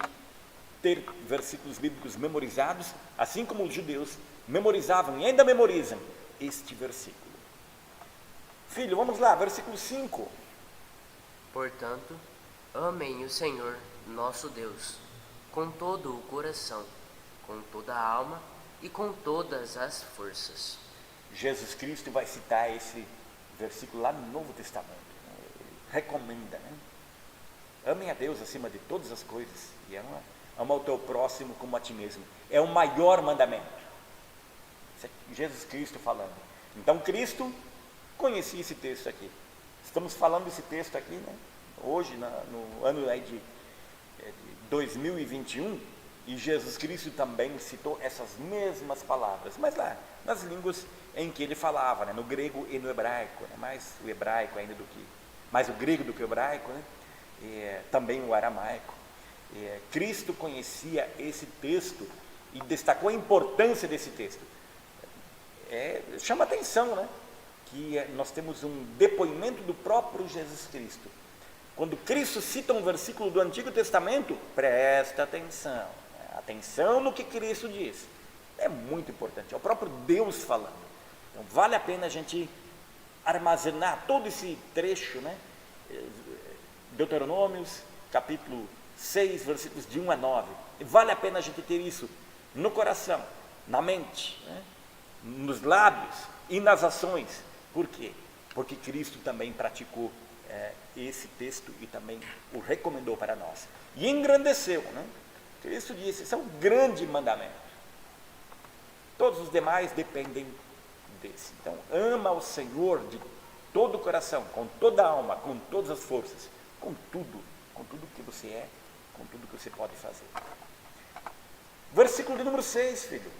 ter versículos bíblicos memorizados, assim como os judeus memorizavam e ainda memorizam este versículo. Filho, vamos lá, versículo 5. Portanto, amem o Senhor, nosso Deus, com todo o coração, com toda a alma e com todas as forças. Jesus Cristo vai citar esse versículo lá no Novo Testamento. Ele recomenda, né? Amem a Deus acima de todas as coisas e ama o teu próximo como a ti mesmo. É o maior mandamento. Isso é Jesus Cristo falando. Então Cristo conhecia esse texto aqui. Estamos falando desse texto aqui, né? Hoje, no ano aí de 2021, e Jesus Cristo também citou essas mesmas palavras, mas lá, nas línguas em que ele falava, né? No grego e no hebraico, né? Mais o hebraico ainda mais o grego do que o hebraico, né? Também o aramaico. Cristo conhecia esse texto e destacou a importância desse texto. Chama atenção, né? Que nós temos um depoimento do próprio Jesus Cristo. Quando Cristo cita um versículo do Antigo Testamento, presta atenção, atenção no que Cristo diz. É muito importante, é o próprio Deus falando. Então vale a pena a gente armazenar todo esse trecho, né? Deuteronômios, capítulo 6, versículos de 1 a 9. E vale a pena a gente ter isso no coração, na mente, né? Nos lábios e nas ações. Por quê? Porque Cristo também praticou esse texto e também o recomendou para nós. E engrandeceu, né? Cristo disse, esse é um grande mandamento. Todos os demais dependem desse. Então, ama o Senhor de todo o coração, com toda a alma, com todas as forças, com tudo que você é, com tudo que você pode fazer. Versículo de número 6, filho.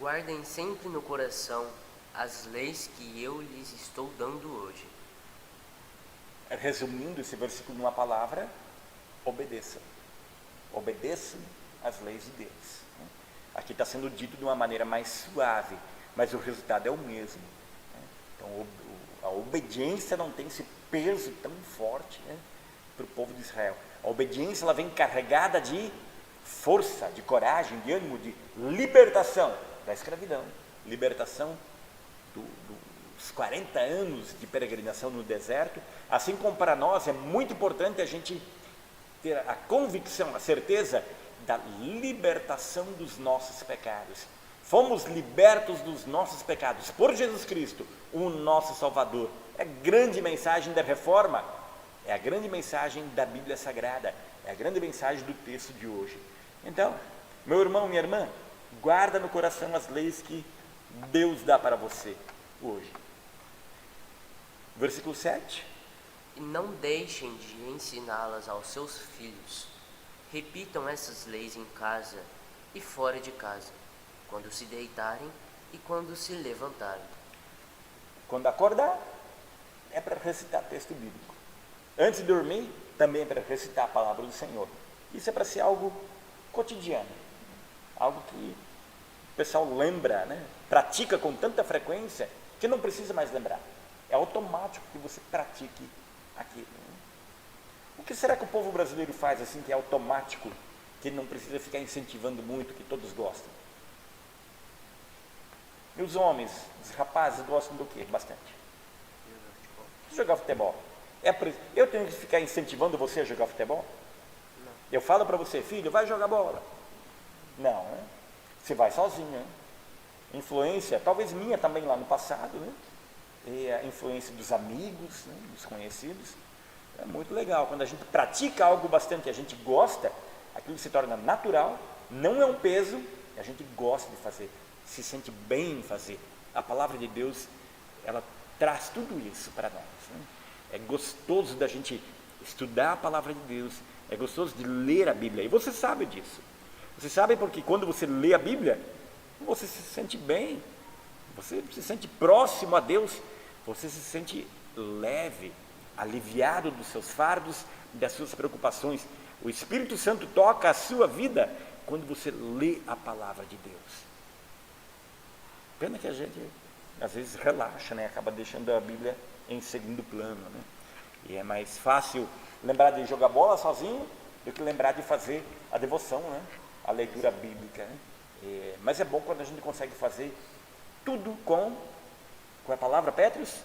Guardem sempre no coração as leis que eu lhes estou dando hoje. Resumindo esse versículo numa palavra, obedeçam. Obedeçam às leis de Deus. Aqui está sendo dito de uma maneira mais suave, mas o resultado é o mesmo. Então, a obediência não tem esse peso tão forte, né, para o povo de Israel. A obediência ela vem carregada de força, de coragem, de ânimo, de libertação da escravidão, libertação dos 40 anos de peregrinação no deserto. Assim como para nós é muito importante a gente ter a convicção, a certeza da libertação dos nossos pecados. Fomos libertos dos nossos pecados por Jesus Cristo, o nosso Salvador. É a grande mensagem da reforma, é a grande mensagem da Bíblia Sagrada, é a grande mensagem do texto de hoje. Então, meu irmão, minha irmã, guarda no coração as leis que Deus dá para você hoje. Versículo 7. E não deixem de ensiná-las aos seus filhos. Repitam essas leis em casa e fora de casa, quando se deitarem e quando se levantarem. Quando acordar, é para recitar texto bíblico. Antes de dormir, também é para recitar a palavra do Senhor. Isso é para ser algo cotidiano, algo que o pessoal lembra, né? Pratica com tanta frequência que não precisa mais lembrar. É automático que você pratique aquilo. O que será que o povo brasileiro faz assim que é automático, que não precisa ficar incentivando muito, que todos gostam? E os homens, os rapazes gostam do quê? Bastante. Jogar futebol. Eu tenho que ficar incentivando você a jogar futebol? Não. Eu falo para você, filho, vai jogar bola. Não, né? Você vai sozinho, né? Influência, talvez minha também lá no passado, né? E a influência dos amigos, né? Dos conhecidos. É muito legal. Quando a gente pratica algo bastante e a gente gosta, aquilo se torna natural, não é um peso, a gente gosta de fazer, se sente bem em fazer. A palavra de Deus, ela traz tudo isso para nós, né? É gostoso da gente estudar a palavra de Deus, é gostoso de ler a Bíblia, e você sabe disso. Você sabe porque quando você lê a Bíblia, você se sente bem, você se sente próximo a Deus, você se sente leve, aliviado dos seus fardos, das suas preocupações. O Espírito Santo toca a sua vida quando você lê a palavra de Deus. Pena que a gente, às vezes, relaxa, né? Acaba deixando a Bíblia em segundo plano, né? E é mais fácil lembrar de jogar bola sozinho do que lembrar de fazer a devoção, né? A leitura bíblica, né? Mas é bom quando a gente consegue fazer tudo com a palavra, Petrus?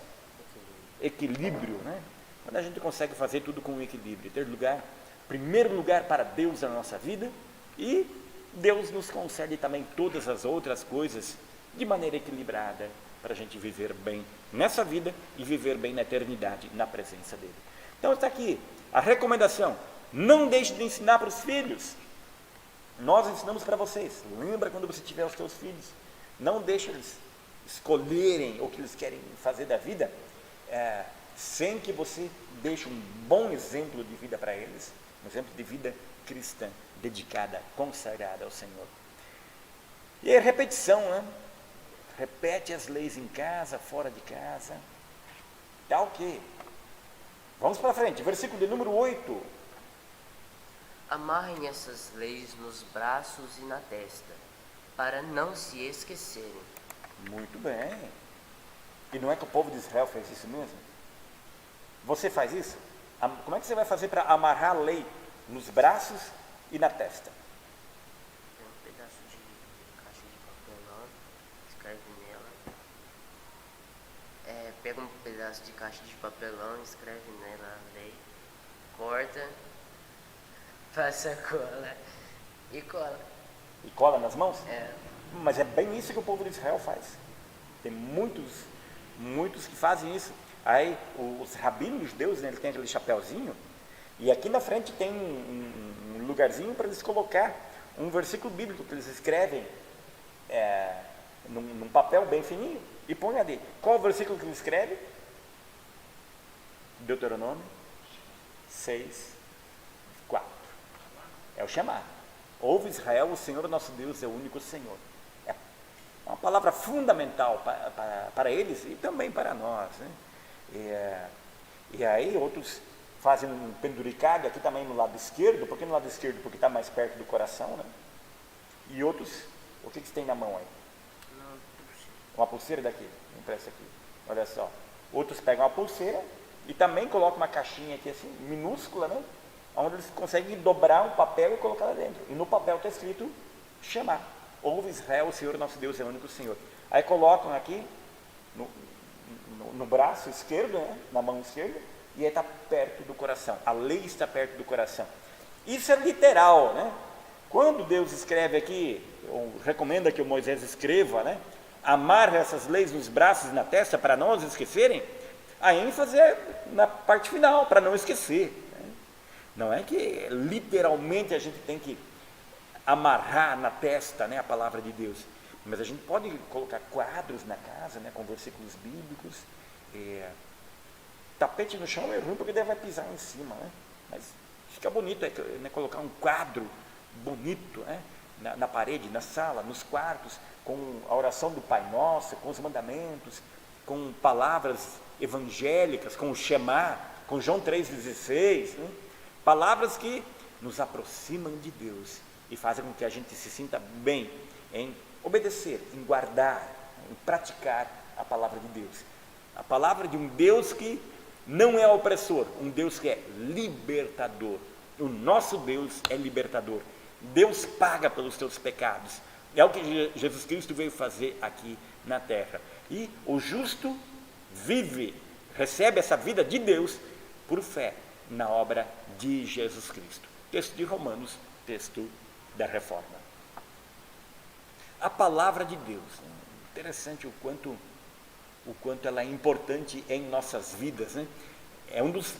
Equilíbrio, né? Quando a gente consegue fazer tudo com equilíbrio, ter primeiro lugar para Deus na nossa vida, e Deus nos concede também todas as outras coisas de maneira equilibrada, para a gente viver bem nessa vida e viver bem na eternidade, na presença dele. Então está aqui a recomendação: não deixe de ensinar para os filhos. Nós ensinamos para vocês. Lembra quando você tiver os seus filhos, não deixe eles escolherem o que eles querem fazer da vida, sem que você deixe um bom exemplo de vida para eles, um exemplo de vida cristã, dedicada, consagrada ao Senhor. E a repetição, né? Repete as leis em casa, fora de casa. Tá ok. Vamos para frente, versículo de número 8. Amarrem essas leis nos braços e na testa, para não se esquecerem. Muito bem. E não é que o povo de Israel fez isso mesmo? Você faz isso? Como é que você vai fazer para amarrar a lei nos braços e na testa? Tem um pedaço de caixa de papelão, escreve nela. Pega um pedaço de caixa de papelão, escreve nela a lei, corta, passa cola e cola. E cola nas mãos? É. Mas é bem isso que o povo de Israel faz. Tem muitos que fazem isso. Aí os rabinos judeus, né, eles têm aquele chapéuzinho, e aqui na frente tem um lugarzinho para eles colocar um versículo bíblico que eles escrevem num papel bem fininho e põe ali. Qual o versículo que eles escrevem? Deuteronômio 6:4. É o chamar. Ouve Israel, o Senhor nosso Deus é o único Senhor. É uma palavra fundamental para eles e também para nós, né? E aí outros fazem um penduricado aqui também no lado esquerdo. Por que no lado esquerdo? Porque está mais perto do coração, né? E outros, o que tem na mão aí? Uma pulseira daqui, empresta aqui, olha só. Outros pegam uma pulseira e também colocam uma caixinha aqui assim, minúscula, né? Onde eles conseguem dobrar um papel e colocar lá dentro. E no papel está escrito chamar. Ouve Israel, o Senhor nosso Deus é o único Senhor. Aí colocam aqui no braço esquerdo, né? Na mão esquerda, e aí está perto do coração. A lei está perto do coração. Isso é literal, né? Quando Deus escreve aqui, ou recomenda que o Moisés escreva, né? Amarra essas leis nos braços e na testa para não as esquecerem, a ênfase é na parte final, para não esquecer. Né? Não é que literalmente a gente tem que amarrar na testa, né, a palavra de Deus, mas a gente pode colocar quadros na casa, né, com versículos bíblicos. Tapete no chão é ruim porque deve pisar em cima, né? Mas fica bonito, né, colocar um quadro bonito, né, na parede, na sala, nos quartos, com a oração do Pai Nosso, com os mandamentos, com palavras evangélicas, com o Shema, com João 3,16, né? Palavras que nos aproximam de Deus e fazem com que a gente se sinta bem em obedecer, em guardar, em praticar a palavra de Deus. A palavra de um Deus que não é opressor, um Deus que é libertador. O nosso Deus é libertador. Deus paga pelos teus pecados. É o que Jesus Cristo veio fazer aqui na terra. E o justo vive, recebe essa vida de Deus por fé na obra de Jesus Cristo. Texto de Romanos, texto da Reforma. A palavra de Deus, interessante o quanto ela é importante em nossas vidas, né? É um dos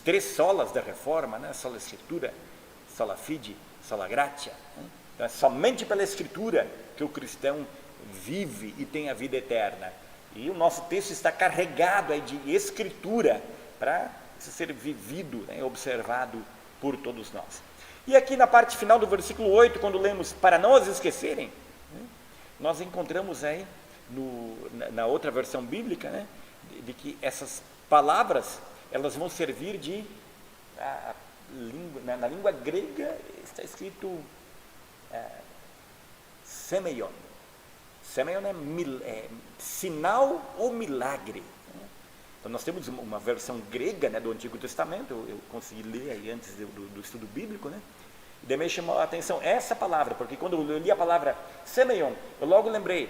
três solas da Reforma, né? Sola Escritura, Sola Fide, Sola Gratia, né? Então é somente pela Escritura que o cristão vive e tem a vida eterna. E o nosso texto está carregado aí de Escritura para ser vivido, né? Observado por todos nós. E aqui na parte final do versículo 8, quando lemos para não as esquecerem, né? Nós encontramos aí na outra versão bíblica, né? De que essas palavras elas vão servir na língua grega está escrito semeion. Semeion é sinal ou milagre. Então nós temos uma versão grega, né, do Antigo Testamento, eu consegui ler aí antes do estudo bíblico, né? E daí me chamou a atenção essa palavra, porque quando eu li a palavra semeion, eu logo lembrei,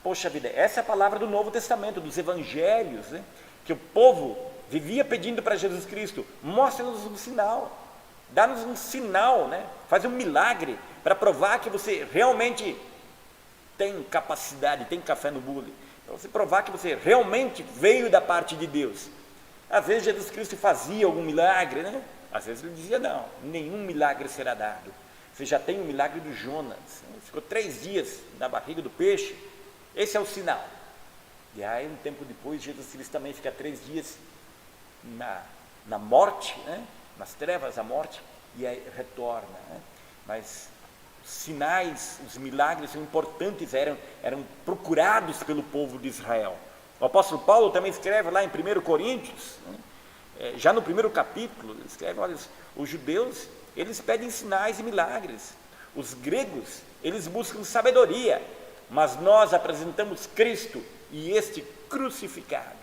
poxa vida, essa é a palavra do Novo Testamento, dos Evangelhos, né? Que o povo vivia pedindo para Jesus Cristo, mostra-nos um sinal, dá-nos um sinal, né? Faz um milagre para provar que você realmente tem capacidade, tem café no bule, para você provar que você realmente veio da parte de Deus. Às vezes Jesus Cristo fazia algum milagre, né? Às vezes ele dizia, não, nenhum milagre será dado. Você já tem o milagre do Jonas, né? Ficou 3 dias na barriga do peixe, esse é o sinal. E aí um tempo depois Jesus Cristo também fica 3 dias na morte, né? Nas trevas da morte, e aí retorna, né? Mas os sinais, os milagres são importantes, eram procurados pelo povo de Israel. O apóstolo Paulo também escreve lá em 1 Coríntios, né? Já no 1º capítulo, ele escreve, olha, os judeus, eles pedem sinais e milagres, os gregos, eles buscam sabedoria, mas nós apresentamos Cristo e este crucificado.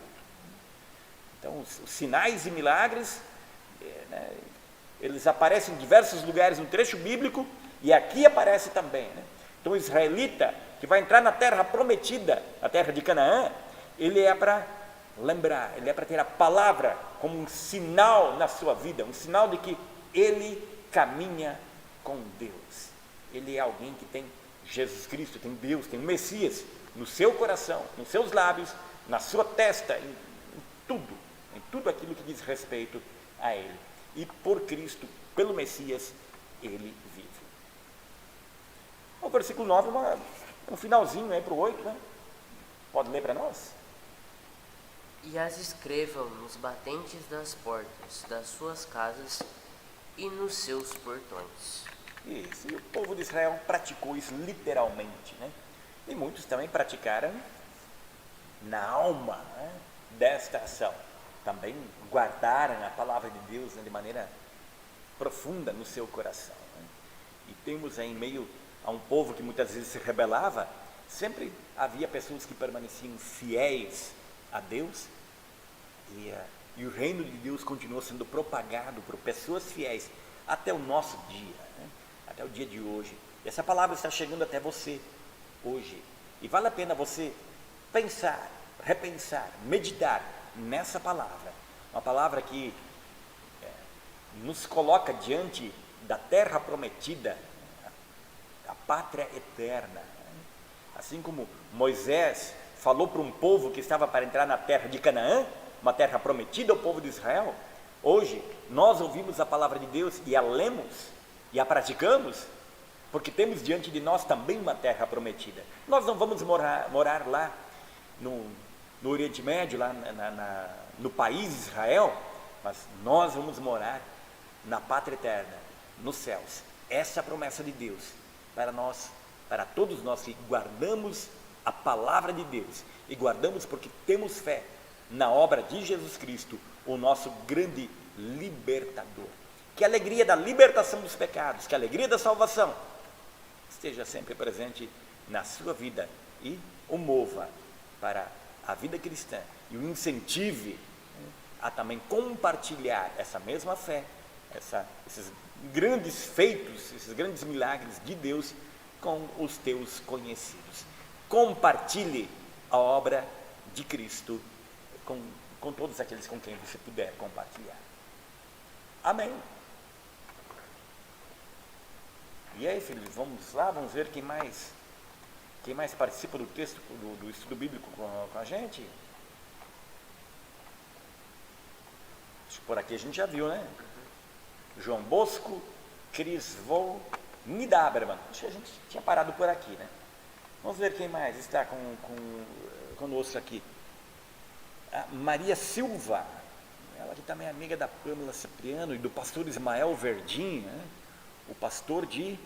Então os sinais e milagres, né, eles aparecem em diversos lugares no trecho bíblico, e aqui aparece também, né? Então o israelita que vai entrar na terra prometida, a terra de Canaã, ele é para lembrar, ele é para ter a palavra como um sinal na sua vida, um sinal de que ele caminha com Deus. Ele é alguém que tem Jesus Cristo, tem Deus, tem o Messias no seu coração, nos seus lábios, na sua testa, em tudo aquilo que diz respeito a ele. E por Cristo, pelo Messias, ele vive. O versículo 9 um finalzinho aí para o 8, né? Pode ler para nós? E as escrevam nos batentes das portas das suas casas e nos seus portões. Isso, e o povo de Israel praticou isso literalmente, né? E muitos também praticaram na alma, né, desta ação. Também guardaram a palavra de Deus, né, de maneira profunda no seu coração, né? E temos aí, em meio a um povo que muitas vezes se rebelava, sempre havia pessoas que permaneciam fiéis a Deus, e o reino de Deus continuou sendo propagado por pessoas fiéis até o nosso dia, né? Até o dia de hoje. E essa palavra está chegando até você hoje, e vale a pena você pensar, repensar, meditar nessa palavra, uma palavra que nos coloca diante da terra prometida, a pátria eterna. Assim como Moisés falou para um povo que estava para entrar na terra de Canaã, uma terra prometida ao povo de Israel, hoje nós ouvimos a palavra de Deus e a lemos e a praticamos, porque temos diante de nós também uma terra prometida. Nós não vamos morar lá no Oriente Médio, lá no país Israel, mas nós vamos morar na pátria eterna, nos céus. Essa é a promessa de Deus para nós, para todos nós que guardamos a palavra de Deus e guardamos porque temos fé na obra de Jesus Cristo, o nosso grande libertador. Que a alegria da libertação dos pecados, que a alegria da salvação esteja sempre presente na sua vida e o mova para a vida cristã e o incentive a também compartilhar essa mesma fé, esses grandes feitos, esses grandes milagres de Deus com os teus conhecidos. Compartilhe a obra de Cristo com todos aqueles com quem você puder compartilhar. Amém. E aí, filhos, vamos lá, vamos ver quem mais participa do texto, do estudo bíblico com a gente. Acho que por aqui a gente já viu, né? João Bosco, Cris Vol, Nida Aberman. Acho que a gente tinha parado por aqui, né? Vamos ver quem mais está conosco aqui. A Maria Silva, ela que também é amiga da Pâmela Cipriano e do pastor Ismael Verdim, né? O pastor de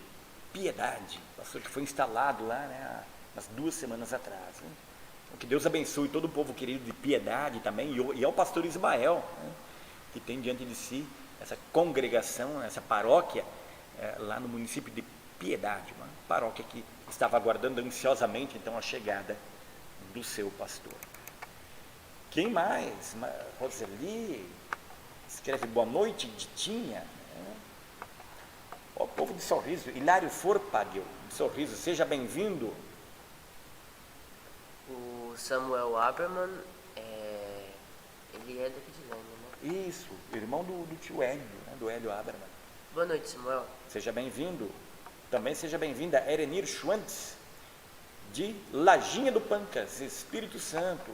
Piedade, o pastor que foi instalado lá, né, umas 2 semanas atrás, né? Que Deus abençoe todo o povo querido de Piedade também, e ao pastor Ismael, né, que tem diante de si essa congregação, essa paróquia, lá no município de Piedade, uma paróquia que estava aguardando ansiosamente então a chegada do seu pastor. Quem mais? Roseli escreve boa noite, Ditinha. O povo de Sorriso, Hilário Forpagel, de Sorriso, seja bem-vindo. O Samuel Aberman, ele é daqui de Leme, né? Isso, irmão do tio Hélio, né, do Hélio Aberman. Boa noite, Samuel. Seja bem-vindo. Também seja bem-vinda Erenir Schwantz, de Lajinha do Pancas, Espírito Santo.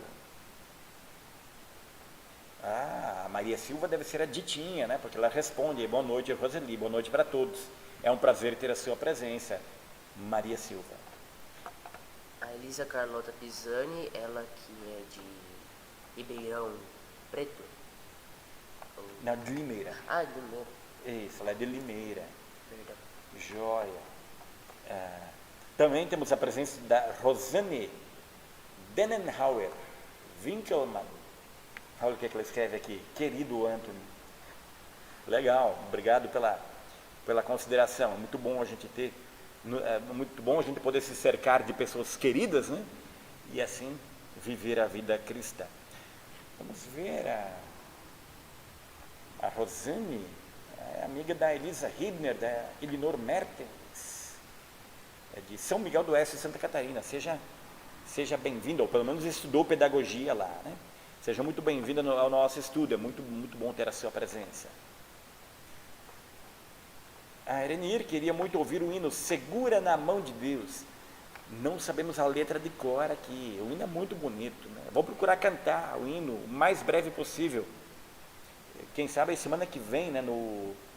A Maria Silva deve ser a Ditinha, né? Porque ela responde, boa noite, Roseli, boa noite para todos. É um prazer ter a sua presença, Maria Silva. A Elisa Carlota Pisani, ela que é de Ribeirão Preto. Não, de Limeira. Ah, de Limeira. Isso, ela é de Limeira. Perdão. Joia. Também temos a presença da Rosane Denenhauer Winkelmann. Olha o que ela escreve aqui, querido Anthony. Legal, obrigado pela consideração. Muito bom a gente muito bom a gente poder se cercar de pessoas queridas, né? E assim viver a vida cristã. Vamos ver a Rosane, amiga da Elisa Hibner, da Elinor Mertens, de São Miguel do Oeste, Santa Catarina. Seja bem-vinda, ou pelo menos estudou pedagogia lá, né? Seja muito bem-vinda ao nosso estudo, é muito, muito bom ter a sua presença. A Erenir queria muito ouvir o hino Segura na Mão de Deus. Não sabemos a letra de cor aqui, o hino é muito bonito, né? Vou procurar cantar o hino o mais breve possível. Quem sabe a semana que vem, né,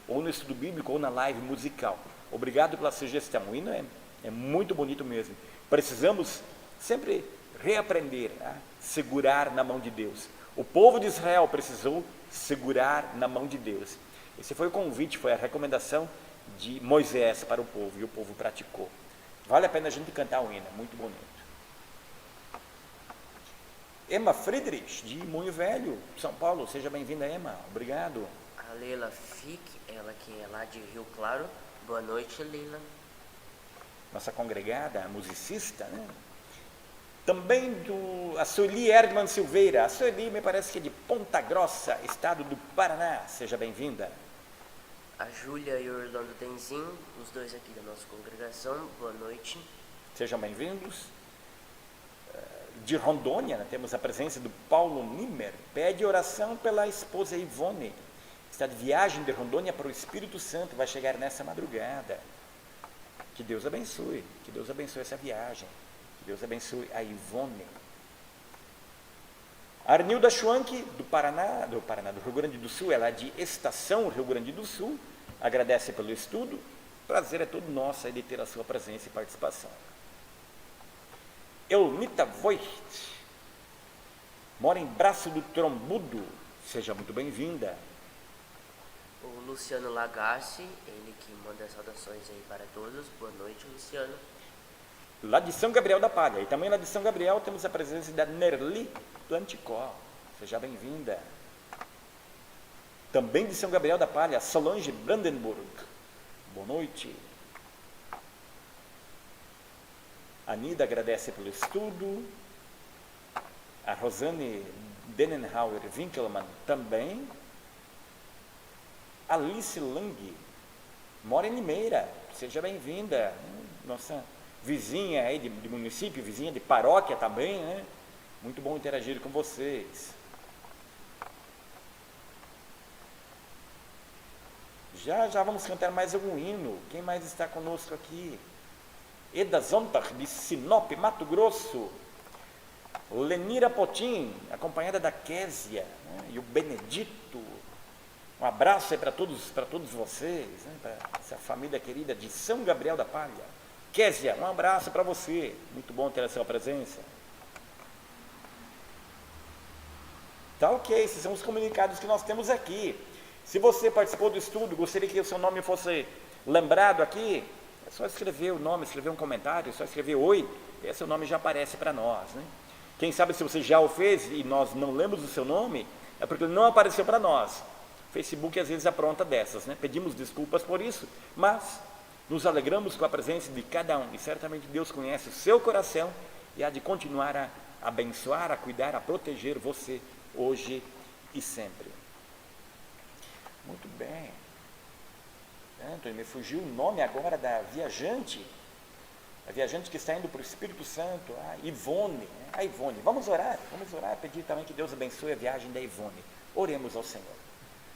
ou no estudo bíblico ou na live musical. Obrigado pela sugestão, o hino é muito bonito mesmo. Precisamos sempre reaprender a segurar na mão de Deus. O povo de Israel precisou segurar na mão de Deus. Esse foi o convite, foi a recomendação de Moisés para o povo, e o povo praticou. Vale a pena a gente cantar o hino, é muito bonito. Emma Friedrich, de Moinho Velho, São Paulo, seja bem-vinda, Emma, obrigado. A Leila Fick, ela que é lá de Rio Claro. Boa noite, Leila. Nossa congregada, musicista, né? Também a Sueli Erdmann Silveira. A Sueli me parece que é de Ponta Grossa, estado do Paraná. Seja bem-vinda. A Júlia e o Orlando Tenzin, os dois aqui da nossa congregação. Boa noite. Sejam bem-vindos. De Rondônia, né, temos a presença do Paulo Nimmer. Pede oração pela esposa Ivone. Está de viagem de Rondônia para o Espírito Santo. Vai chegar nessa madrugada. Que Deus abençoe. Que Deus abençoe essa viagem. Deus abençoe a Ivone. Arnilda Schwank, do Rio Grande do Sul, ela é de Estação, Rio Grande do Sul, agradece pelo estudo. Prazer é todo nosso de ter a sua presença e participação. Eunita Voigt, mora em Braço do Trombudo, seja muito bem-vinda. O Luciano Lagassi, ele que manda saudações aí para todos. Boa noite, Luciano. Lá de São Gabriel da Palha, e também lá de São Gabriel temos a presença da Nerli do Anticó, seja bem-vinda. Também de São Gabriel da Palha, Solange Brandenburg, boa noite. A Nida agradece pelo estudo. A Rosane Denenhauer Winkelmann também. Alice Lang, mora em Limeira, seja bem-vinda. Nossa vizinha aí de município, vizinha de paróquia também, né? Muito bom interagir com vocês. Já vamos cantar mais algum hino. Quem mais está conosco aqui? Eda Zontag, de Sinop, Mato Grosso. Lenira Potim, acompanhada da Késia, né? E o Benedito. Um abraço aí para todos vocês, né? Para essa família querida de São Gabriel da Palha. Késia, um abraço para você, muito bom ter a sua presença. Tá ok, esses são os comunicados que nós temos aqui. Se você participou do estudo, gostaria que o seu nome fosse lembrado aqui, é só escrever o nome, escrever um comentário, é só escrever oi, e seu nome já aparece para nós, né? Quem sabe se você já o fez e nós não lembramos do seu nome, é porque ele não apareceu para nós. O Facebook às vezes apronta dessas, né? Pedimos desculpas por isso, mas Nos alegramos com a presença de cada um, e certamente Deus conhece o seu coração e há de continuar a abençoar, a cuidar, a proteger você hoje e sempre. Muito bem. Antônio, me fugiu o nome agora da viajante. A viajante que está indo para o Espírito Santo, a Ivone, né? A Ivone. Vamos orar, pedir também que Deus abençoe a viagem da Ivone. Oremos ao Senhor.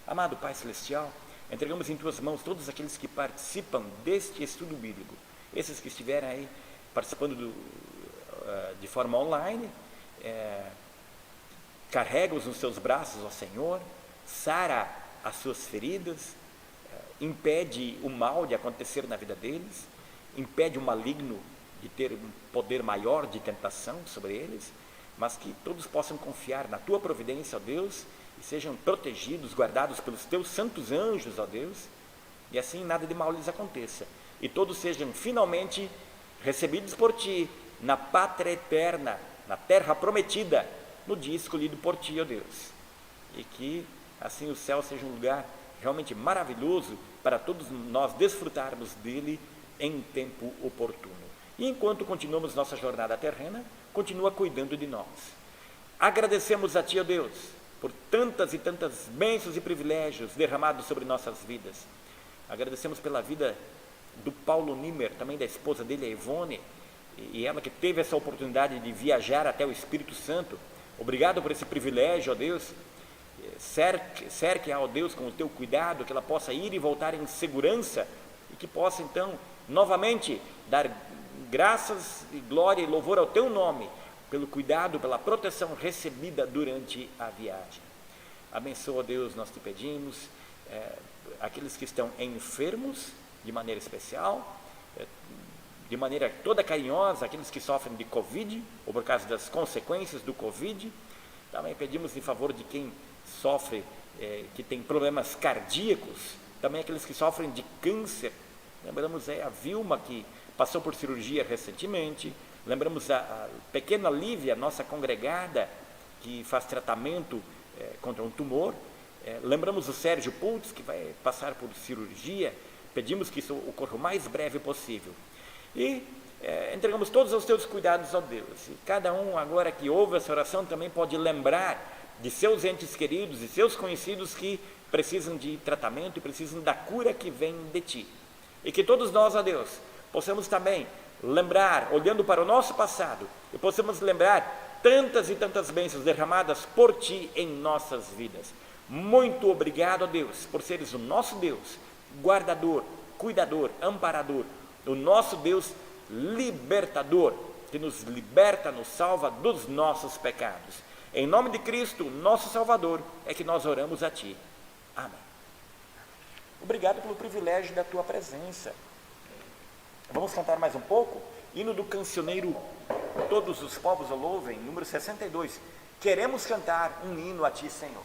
Amado Pai Celestial, entregamos em Tuas mãos todos aqueles que participam deste estudo bíblico, esses que estiverem aí participando de forma online, carrega-os nos Seus braços, ó Senhor, sara as suas feridas, impede o mal de acontecer na vida deles, impede o maligno de ter um poder maior de tentação sobre eles, mas que todos possam confiar na Tua providência, ó Deus, e sejam protegidos, guardados pelos Teus santos anjos, ó Deus, e assim nada de mal lhes aconteça, e todos sejam finalmente recebidos por Ti, na pátria eterna, na terra prometida, no dia escolhido por Ti, ó Deus, e que assim o céu seja um lugar realmente maravilhoso para todos nós desfrutarmos dele em tempo oportuno. E enquanto continuamos nossa jornada terrena, continua cuidando de nós. Agradecemos a Ti, ó Deus, por tantas e tantas bênçãos e privilégios derramados sobre nossas vidas. Agradecemos pela vida do Paulo Nimer, também da esposa dele, a Ivone, e ela que teve essa oportunidade de viajar até o Espírito Santo. Obrigado por esse privilégio, ó Deus. Cerque, ó Deus, com o Teu cuidado, que ela possa ir e voltar em segurança e que possa então novamente dar graças e glória e louvor ao Teu nome pelo cuidado, pela proteção recebida durante a viagem. Abençoa, ó Deus, nós Te pedimos, aqueles que estão enfermos de maneira especial, de maneira toda carinhosa, aqueles que sofrem de Covid ou por causa das consequências do Covid. Também pedimos em favor de quem sofre, que tem problemas cardíacos, também aqueles que sofrem de câncer. Lembramos a Vilma, que passou por cirurgia recentemente. Lembramos a pequena Lívia, nossa congregada, que faz tratamento contra um tumor. Lembramos o Sérgio Pultz, que vai passar por cirurgia. Pedimos que isso ocorra o mais breve possível. E entregamos todos os Teus cuidados, ó Deus. E cada um agora que ouve essa oração também pode lembrar de seus entes queridos e seus conhecidos que precisam de tratamento e precisam da cura que vem de Ti. E que todos nós, ó Deus, possamos também lembrar, olhando para o nosso passado, e possamos lembrar tantas e tantas bênçãos derramadas por Ti em nossas vidas. Muito obrigado, ó Deus, por seres o nosso Deus, guardador, cuidador, amparador, o nosso Deus libertador, que nos liberta, nos salva dos nossos pecados. Em nome de Cristo, nosso Salvador, é que nós oramos a Ti. Amém. Obrigado pelo privilégio da Tua presença. Vamos cantar mais um pouco? Hino do cancioneiro Todos os Povos o Louvem, número 62. Queremos cantar um hino a Ti, Senhor.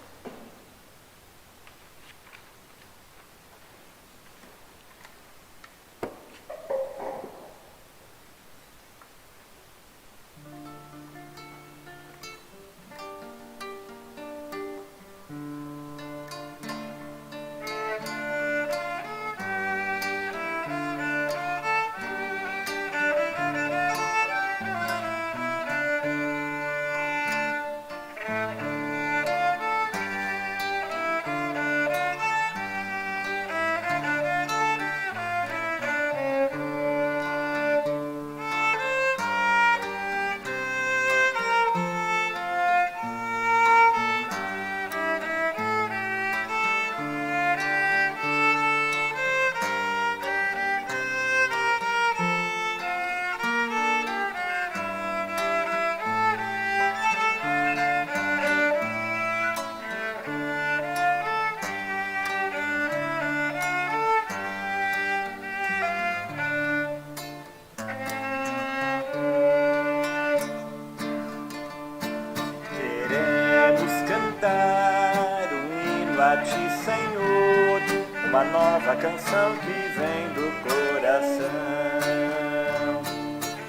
a Ti, Senhor, uma nova canção que vem do coração.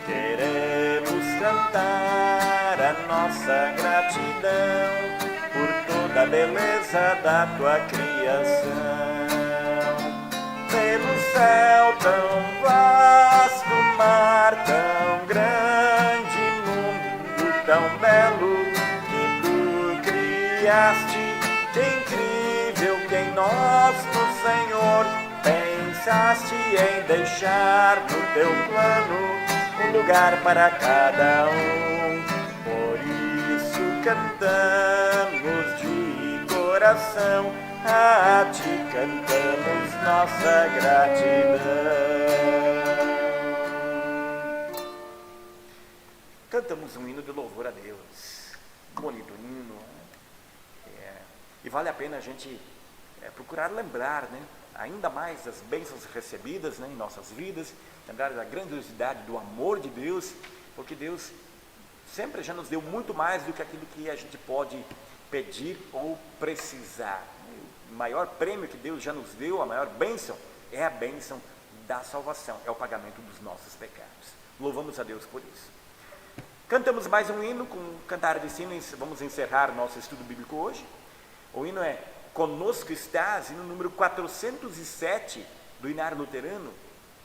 Queremos cantar a nossa gratidão por toda a beleza da Tua criação. pelo céu tão vasto, mar tão grande, mundo tão belo que tu criaste. Incrível que em nós, no Senhor, pensaste em deixar no teu plano um lugar para cada um. Por isso cantamos de coração, a ti cantamos nossa gratidão. Cantamos um hino de louvor a Deus, bonito hino, e vale a pena a gente procurar lembrar, né, ainda mais das bênçãos recebidas, né, em nossas vidas, lembrar da grandiosidade do amor de Deus, porque Deus sempre já nos deu muito mais do que aquilo que a gente pode pedir ou precisar. O maior prêmio que Deus já nos deu, a maior bênção, é a bênção da salvação, é o pagamento dos nossos pecados. Louvamos a Deus por isso. Cantamos mais um hino, com um cantar de sino, vamos encerrar nosso estudo bíblico hoje. O hino é Conosco Estás, hino número 407 do Inário Luterano,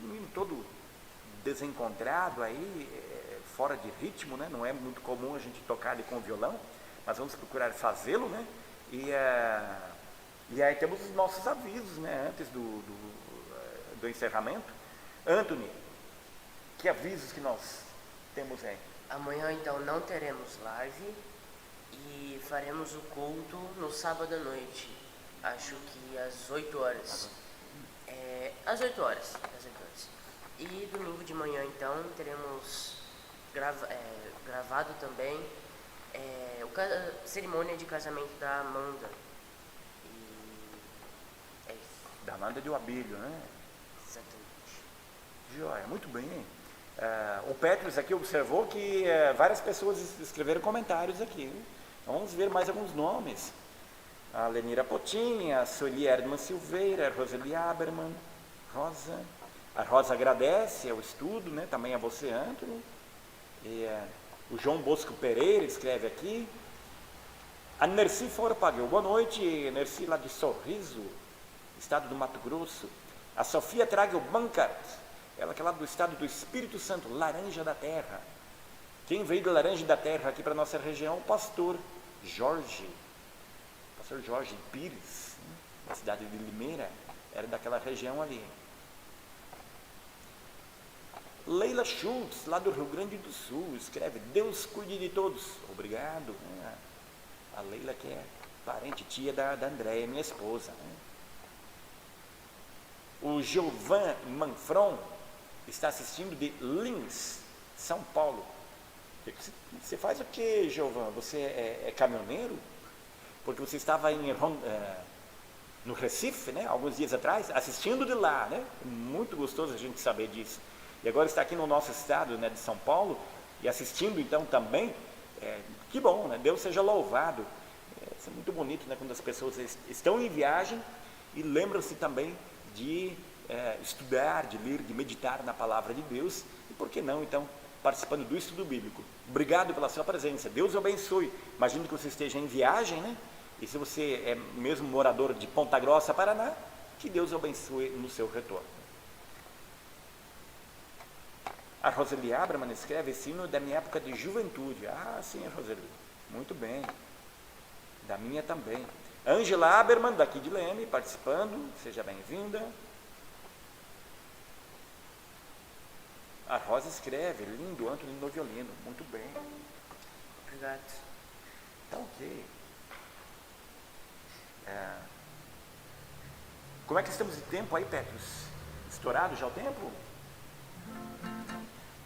um hino todo desencontrado aí, fora de ritmo, né? Não é muito comum a gente tocar ele com violão, mas vamos procurar fazê-lo, né? E aí temos os nossos avisos, né? Antes do encerramento. Anthony, que avisos que nós temos aí? Amanhã, então, não teremos live e faremos o culto no sábado à noite, acho que às 8 horas. Às 8 horas. E domingo de manhã, então, teremos gravado também a cerimônia de casamento da Amanda. E é isso. Da Amanda de Abílio, né? Exatamente. Joia, muito bem. O Petrus aqui observou que várias pessoas escreveram comentários aqui. Vamos ver mais alguns nomes. A Lenira Potinha, a Sueli Erdmann Silveira, a Roseli Aberman, a Rosa agradece ao estudo, né? Também a você, Antônio. O João Bosco Pereira escreve aqui. A Nerci Forpagel, boa noite, Nerci lá de Sorriso, estado do Mato Grosso. A Sofia Tragel Bancart, ela que é lá do estado do Espírito Santo, Laranja da Terra. Quem veio da Laranja da Terra aqui para a nossa região? O pastor Jorge Pires, né? Da cidade de Limeira, era daquela região ali. Leila Schultz, lá do Rio Grande do Sul, escreve, Deus cuide de todos. Obrigado. A Leila, que é parente, tia da Andréia, minha esposa. Né? O Giovan Manfron está assistindo de Lins, São Paulo. Você faz o que, Giovan? Você é caminhoneiro? Porque você estava no Recife, né, alguns dias atrás, assistindo de lá, né? Muito gostoso a gente saber disso. E agora está aqui no nosso estado, né, de São Paulo, e assistindo então também. Que bom, né? Deus seja louvado. Isso é muito bonito, né, quando as pessoas estão em viagem e lembram-se também de estudar, de ler, de meditar na palavra de Deus, e por que não, então, participando do estudo bíblico. Obrigado pela sua presença, Deus o abençoe. Imagino que você esteja em viagem, né? E se você é mesmo morador de Ponta Grossa, Paraná, que Deus o abençoe no seu retorno. A Roseli Abraman escreve esse hino da minha época de juventude. Ah, sim, Roseli, muito bem. Da minha também. Ângela Aberman, daqui de Leme, participando, seja bem-vinda. A Rosa escreve, lindo, Antônio no violino, muito bem. Obrigado. Tá ok. Como é que estamos de tempo aí, Petrus? Estourado já o tempo?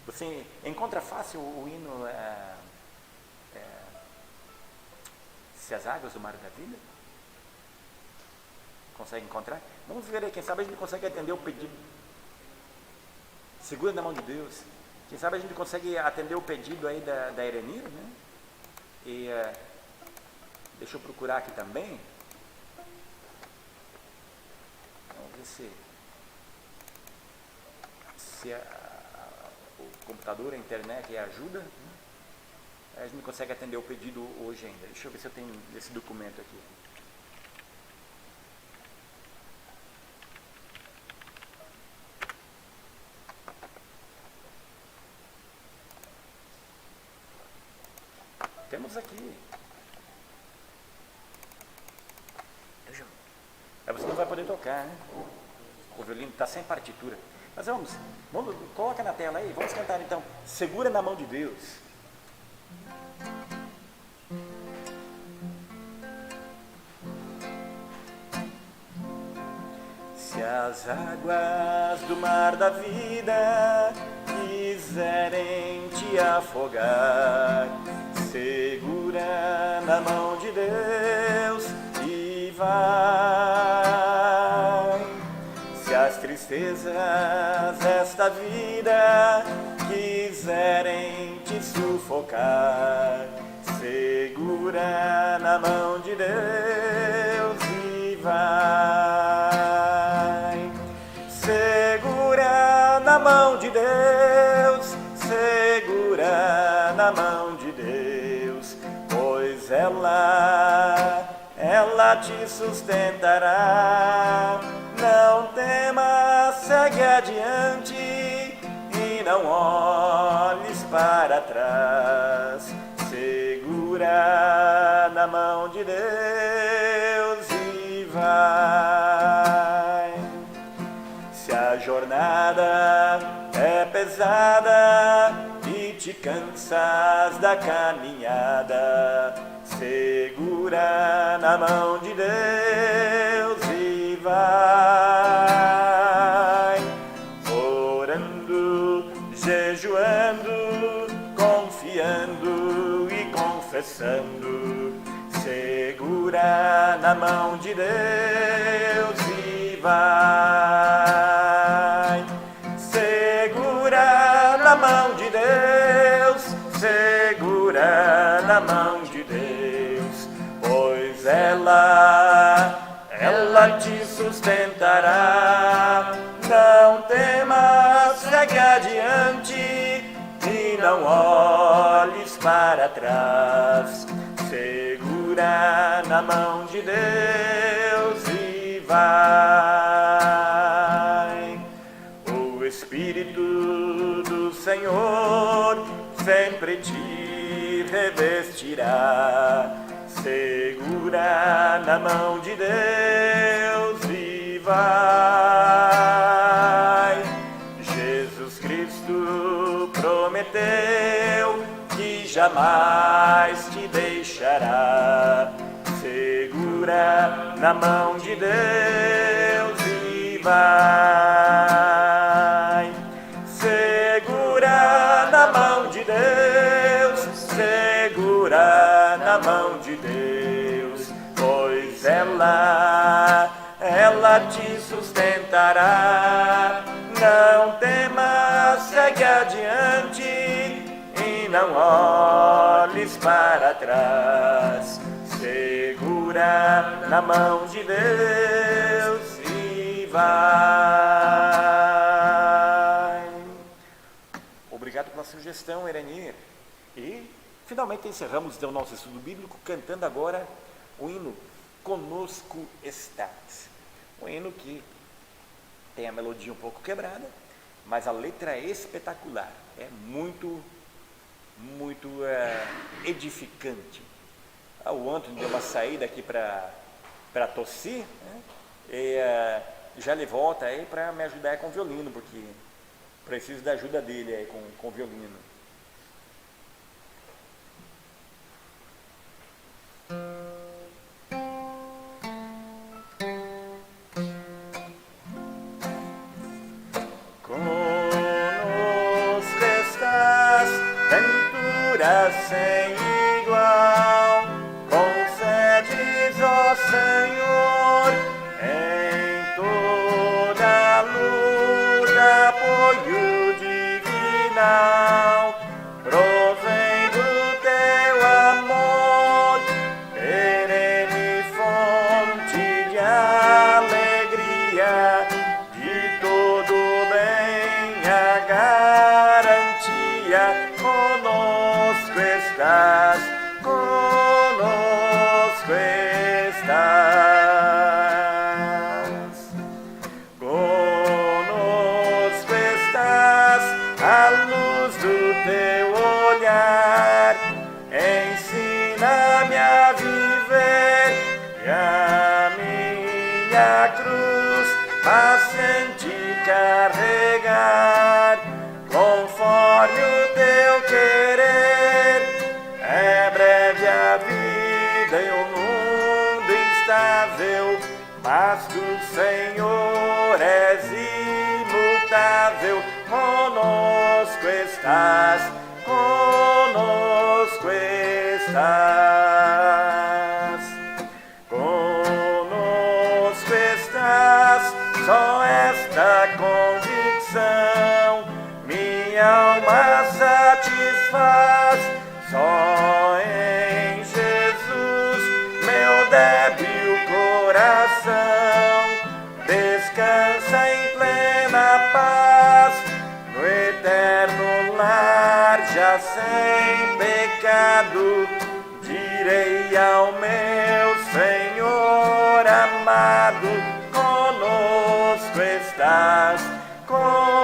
Você encontra fácil o hino Se as Águas do Mar da Vida? Consegue encontrar? Vamos ver aí, quem sabe a gente consegue atender o pedido. Segura na mão de Deus. Quem sabe a gente consegue atender o pedido aí da Erenir, né? E deixa eu procurar aqui também. Vamos ver se o computador, a internet ajuda. Né? A gente consegue atender o pedido hoje ainda. Deixa eu ver se eu tenho esse documento aqui. temos aqui. Você não vai poder tocar, né? O violino está sem partitura. Mas vamos, coloca na tela aí, vamos cantar então. Segura na mão de Deus. Se as águas do mar da vida quiserem te afogar, segura na mão de Deus e vai. Se as tristezas desta vida quiserem te sufocar, segura na mão de Deus e vai. Segura na mão de Deus, segura na mão de Deus, pois ela te sustentará. Não temas, segue adiante e não olhes para trás. Segura na mão de Deus e vai. Se a jornada é pesada e te cansas da caminhada, segura na mão de Deus e vai. Orando, jejuando, confiando e confessando, segura na mão de Deus e vai. Segura na mão de Deus, segura na mão de Deus, pois ela te sustentará. Não temas, segue adiante e não olhes para trás. Segura na mão de Deus e vai. O Espírito do Senhor sempre te revestirá. Segura na mão de Deus e vai. Jesus Cristo prometeu que jamais te deixará. Segura na mão de Deus e vai. Segura na mão de Deus, segura na mão de Deus, pois ela te sustentará. Não temas, segue adiante e não olhes para trás. Segura na mão de Deus e vai. Obrigado pela sugestão, Erenir. E finalmente encerramos então o nosso estudo bíblico cantando agora o hino Conosco Estás. Um hino que tem a melodia um pouco quebrada, mas a letra é espetacular, é muito edificante. O Antônio deu uma saída aqui para tossir, né? E já ele volta aí para me ajudar com o violino, porque preciso da ajuda dele aí com o violino. Conosco estás, ventura sem igual, concedes, ó Senhor, em toda luta apoio divinal, provém do teu amor, perene fonte de alegria, de todo bem a garantia. Conosco estás, conosco estás. a cruz, paciente carregar, conforme o teu querer. É breve a vida e o mundo instável, mas tu, Senhor, és imutável. Conosco estás, conosco estás, conosco estás. Só esta convicção minha alma satisfaz. Só em Jesus meu débil coração descansa em plena paz, no eterno lar já sem pecado. Direi ao meu Senhor amado, conosco estás, conosco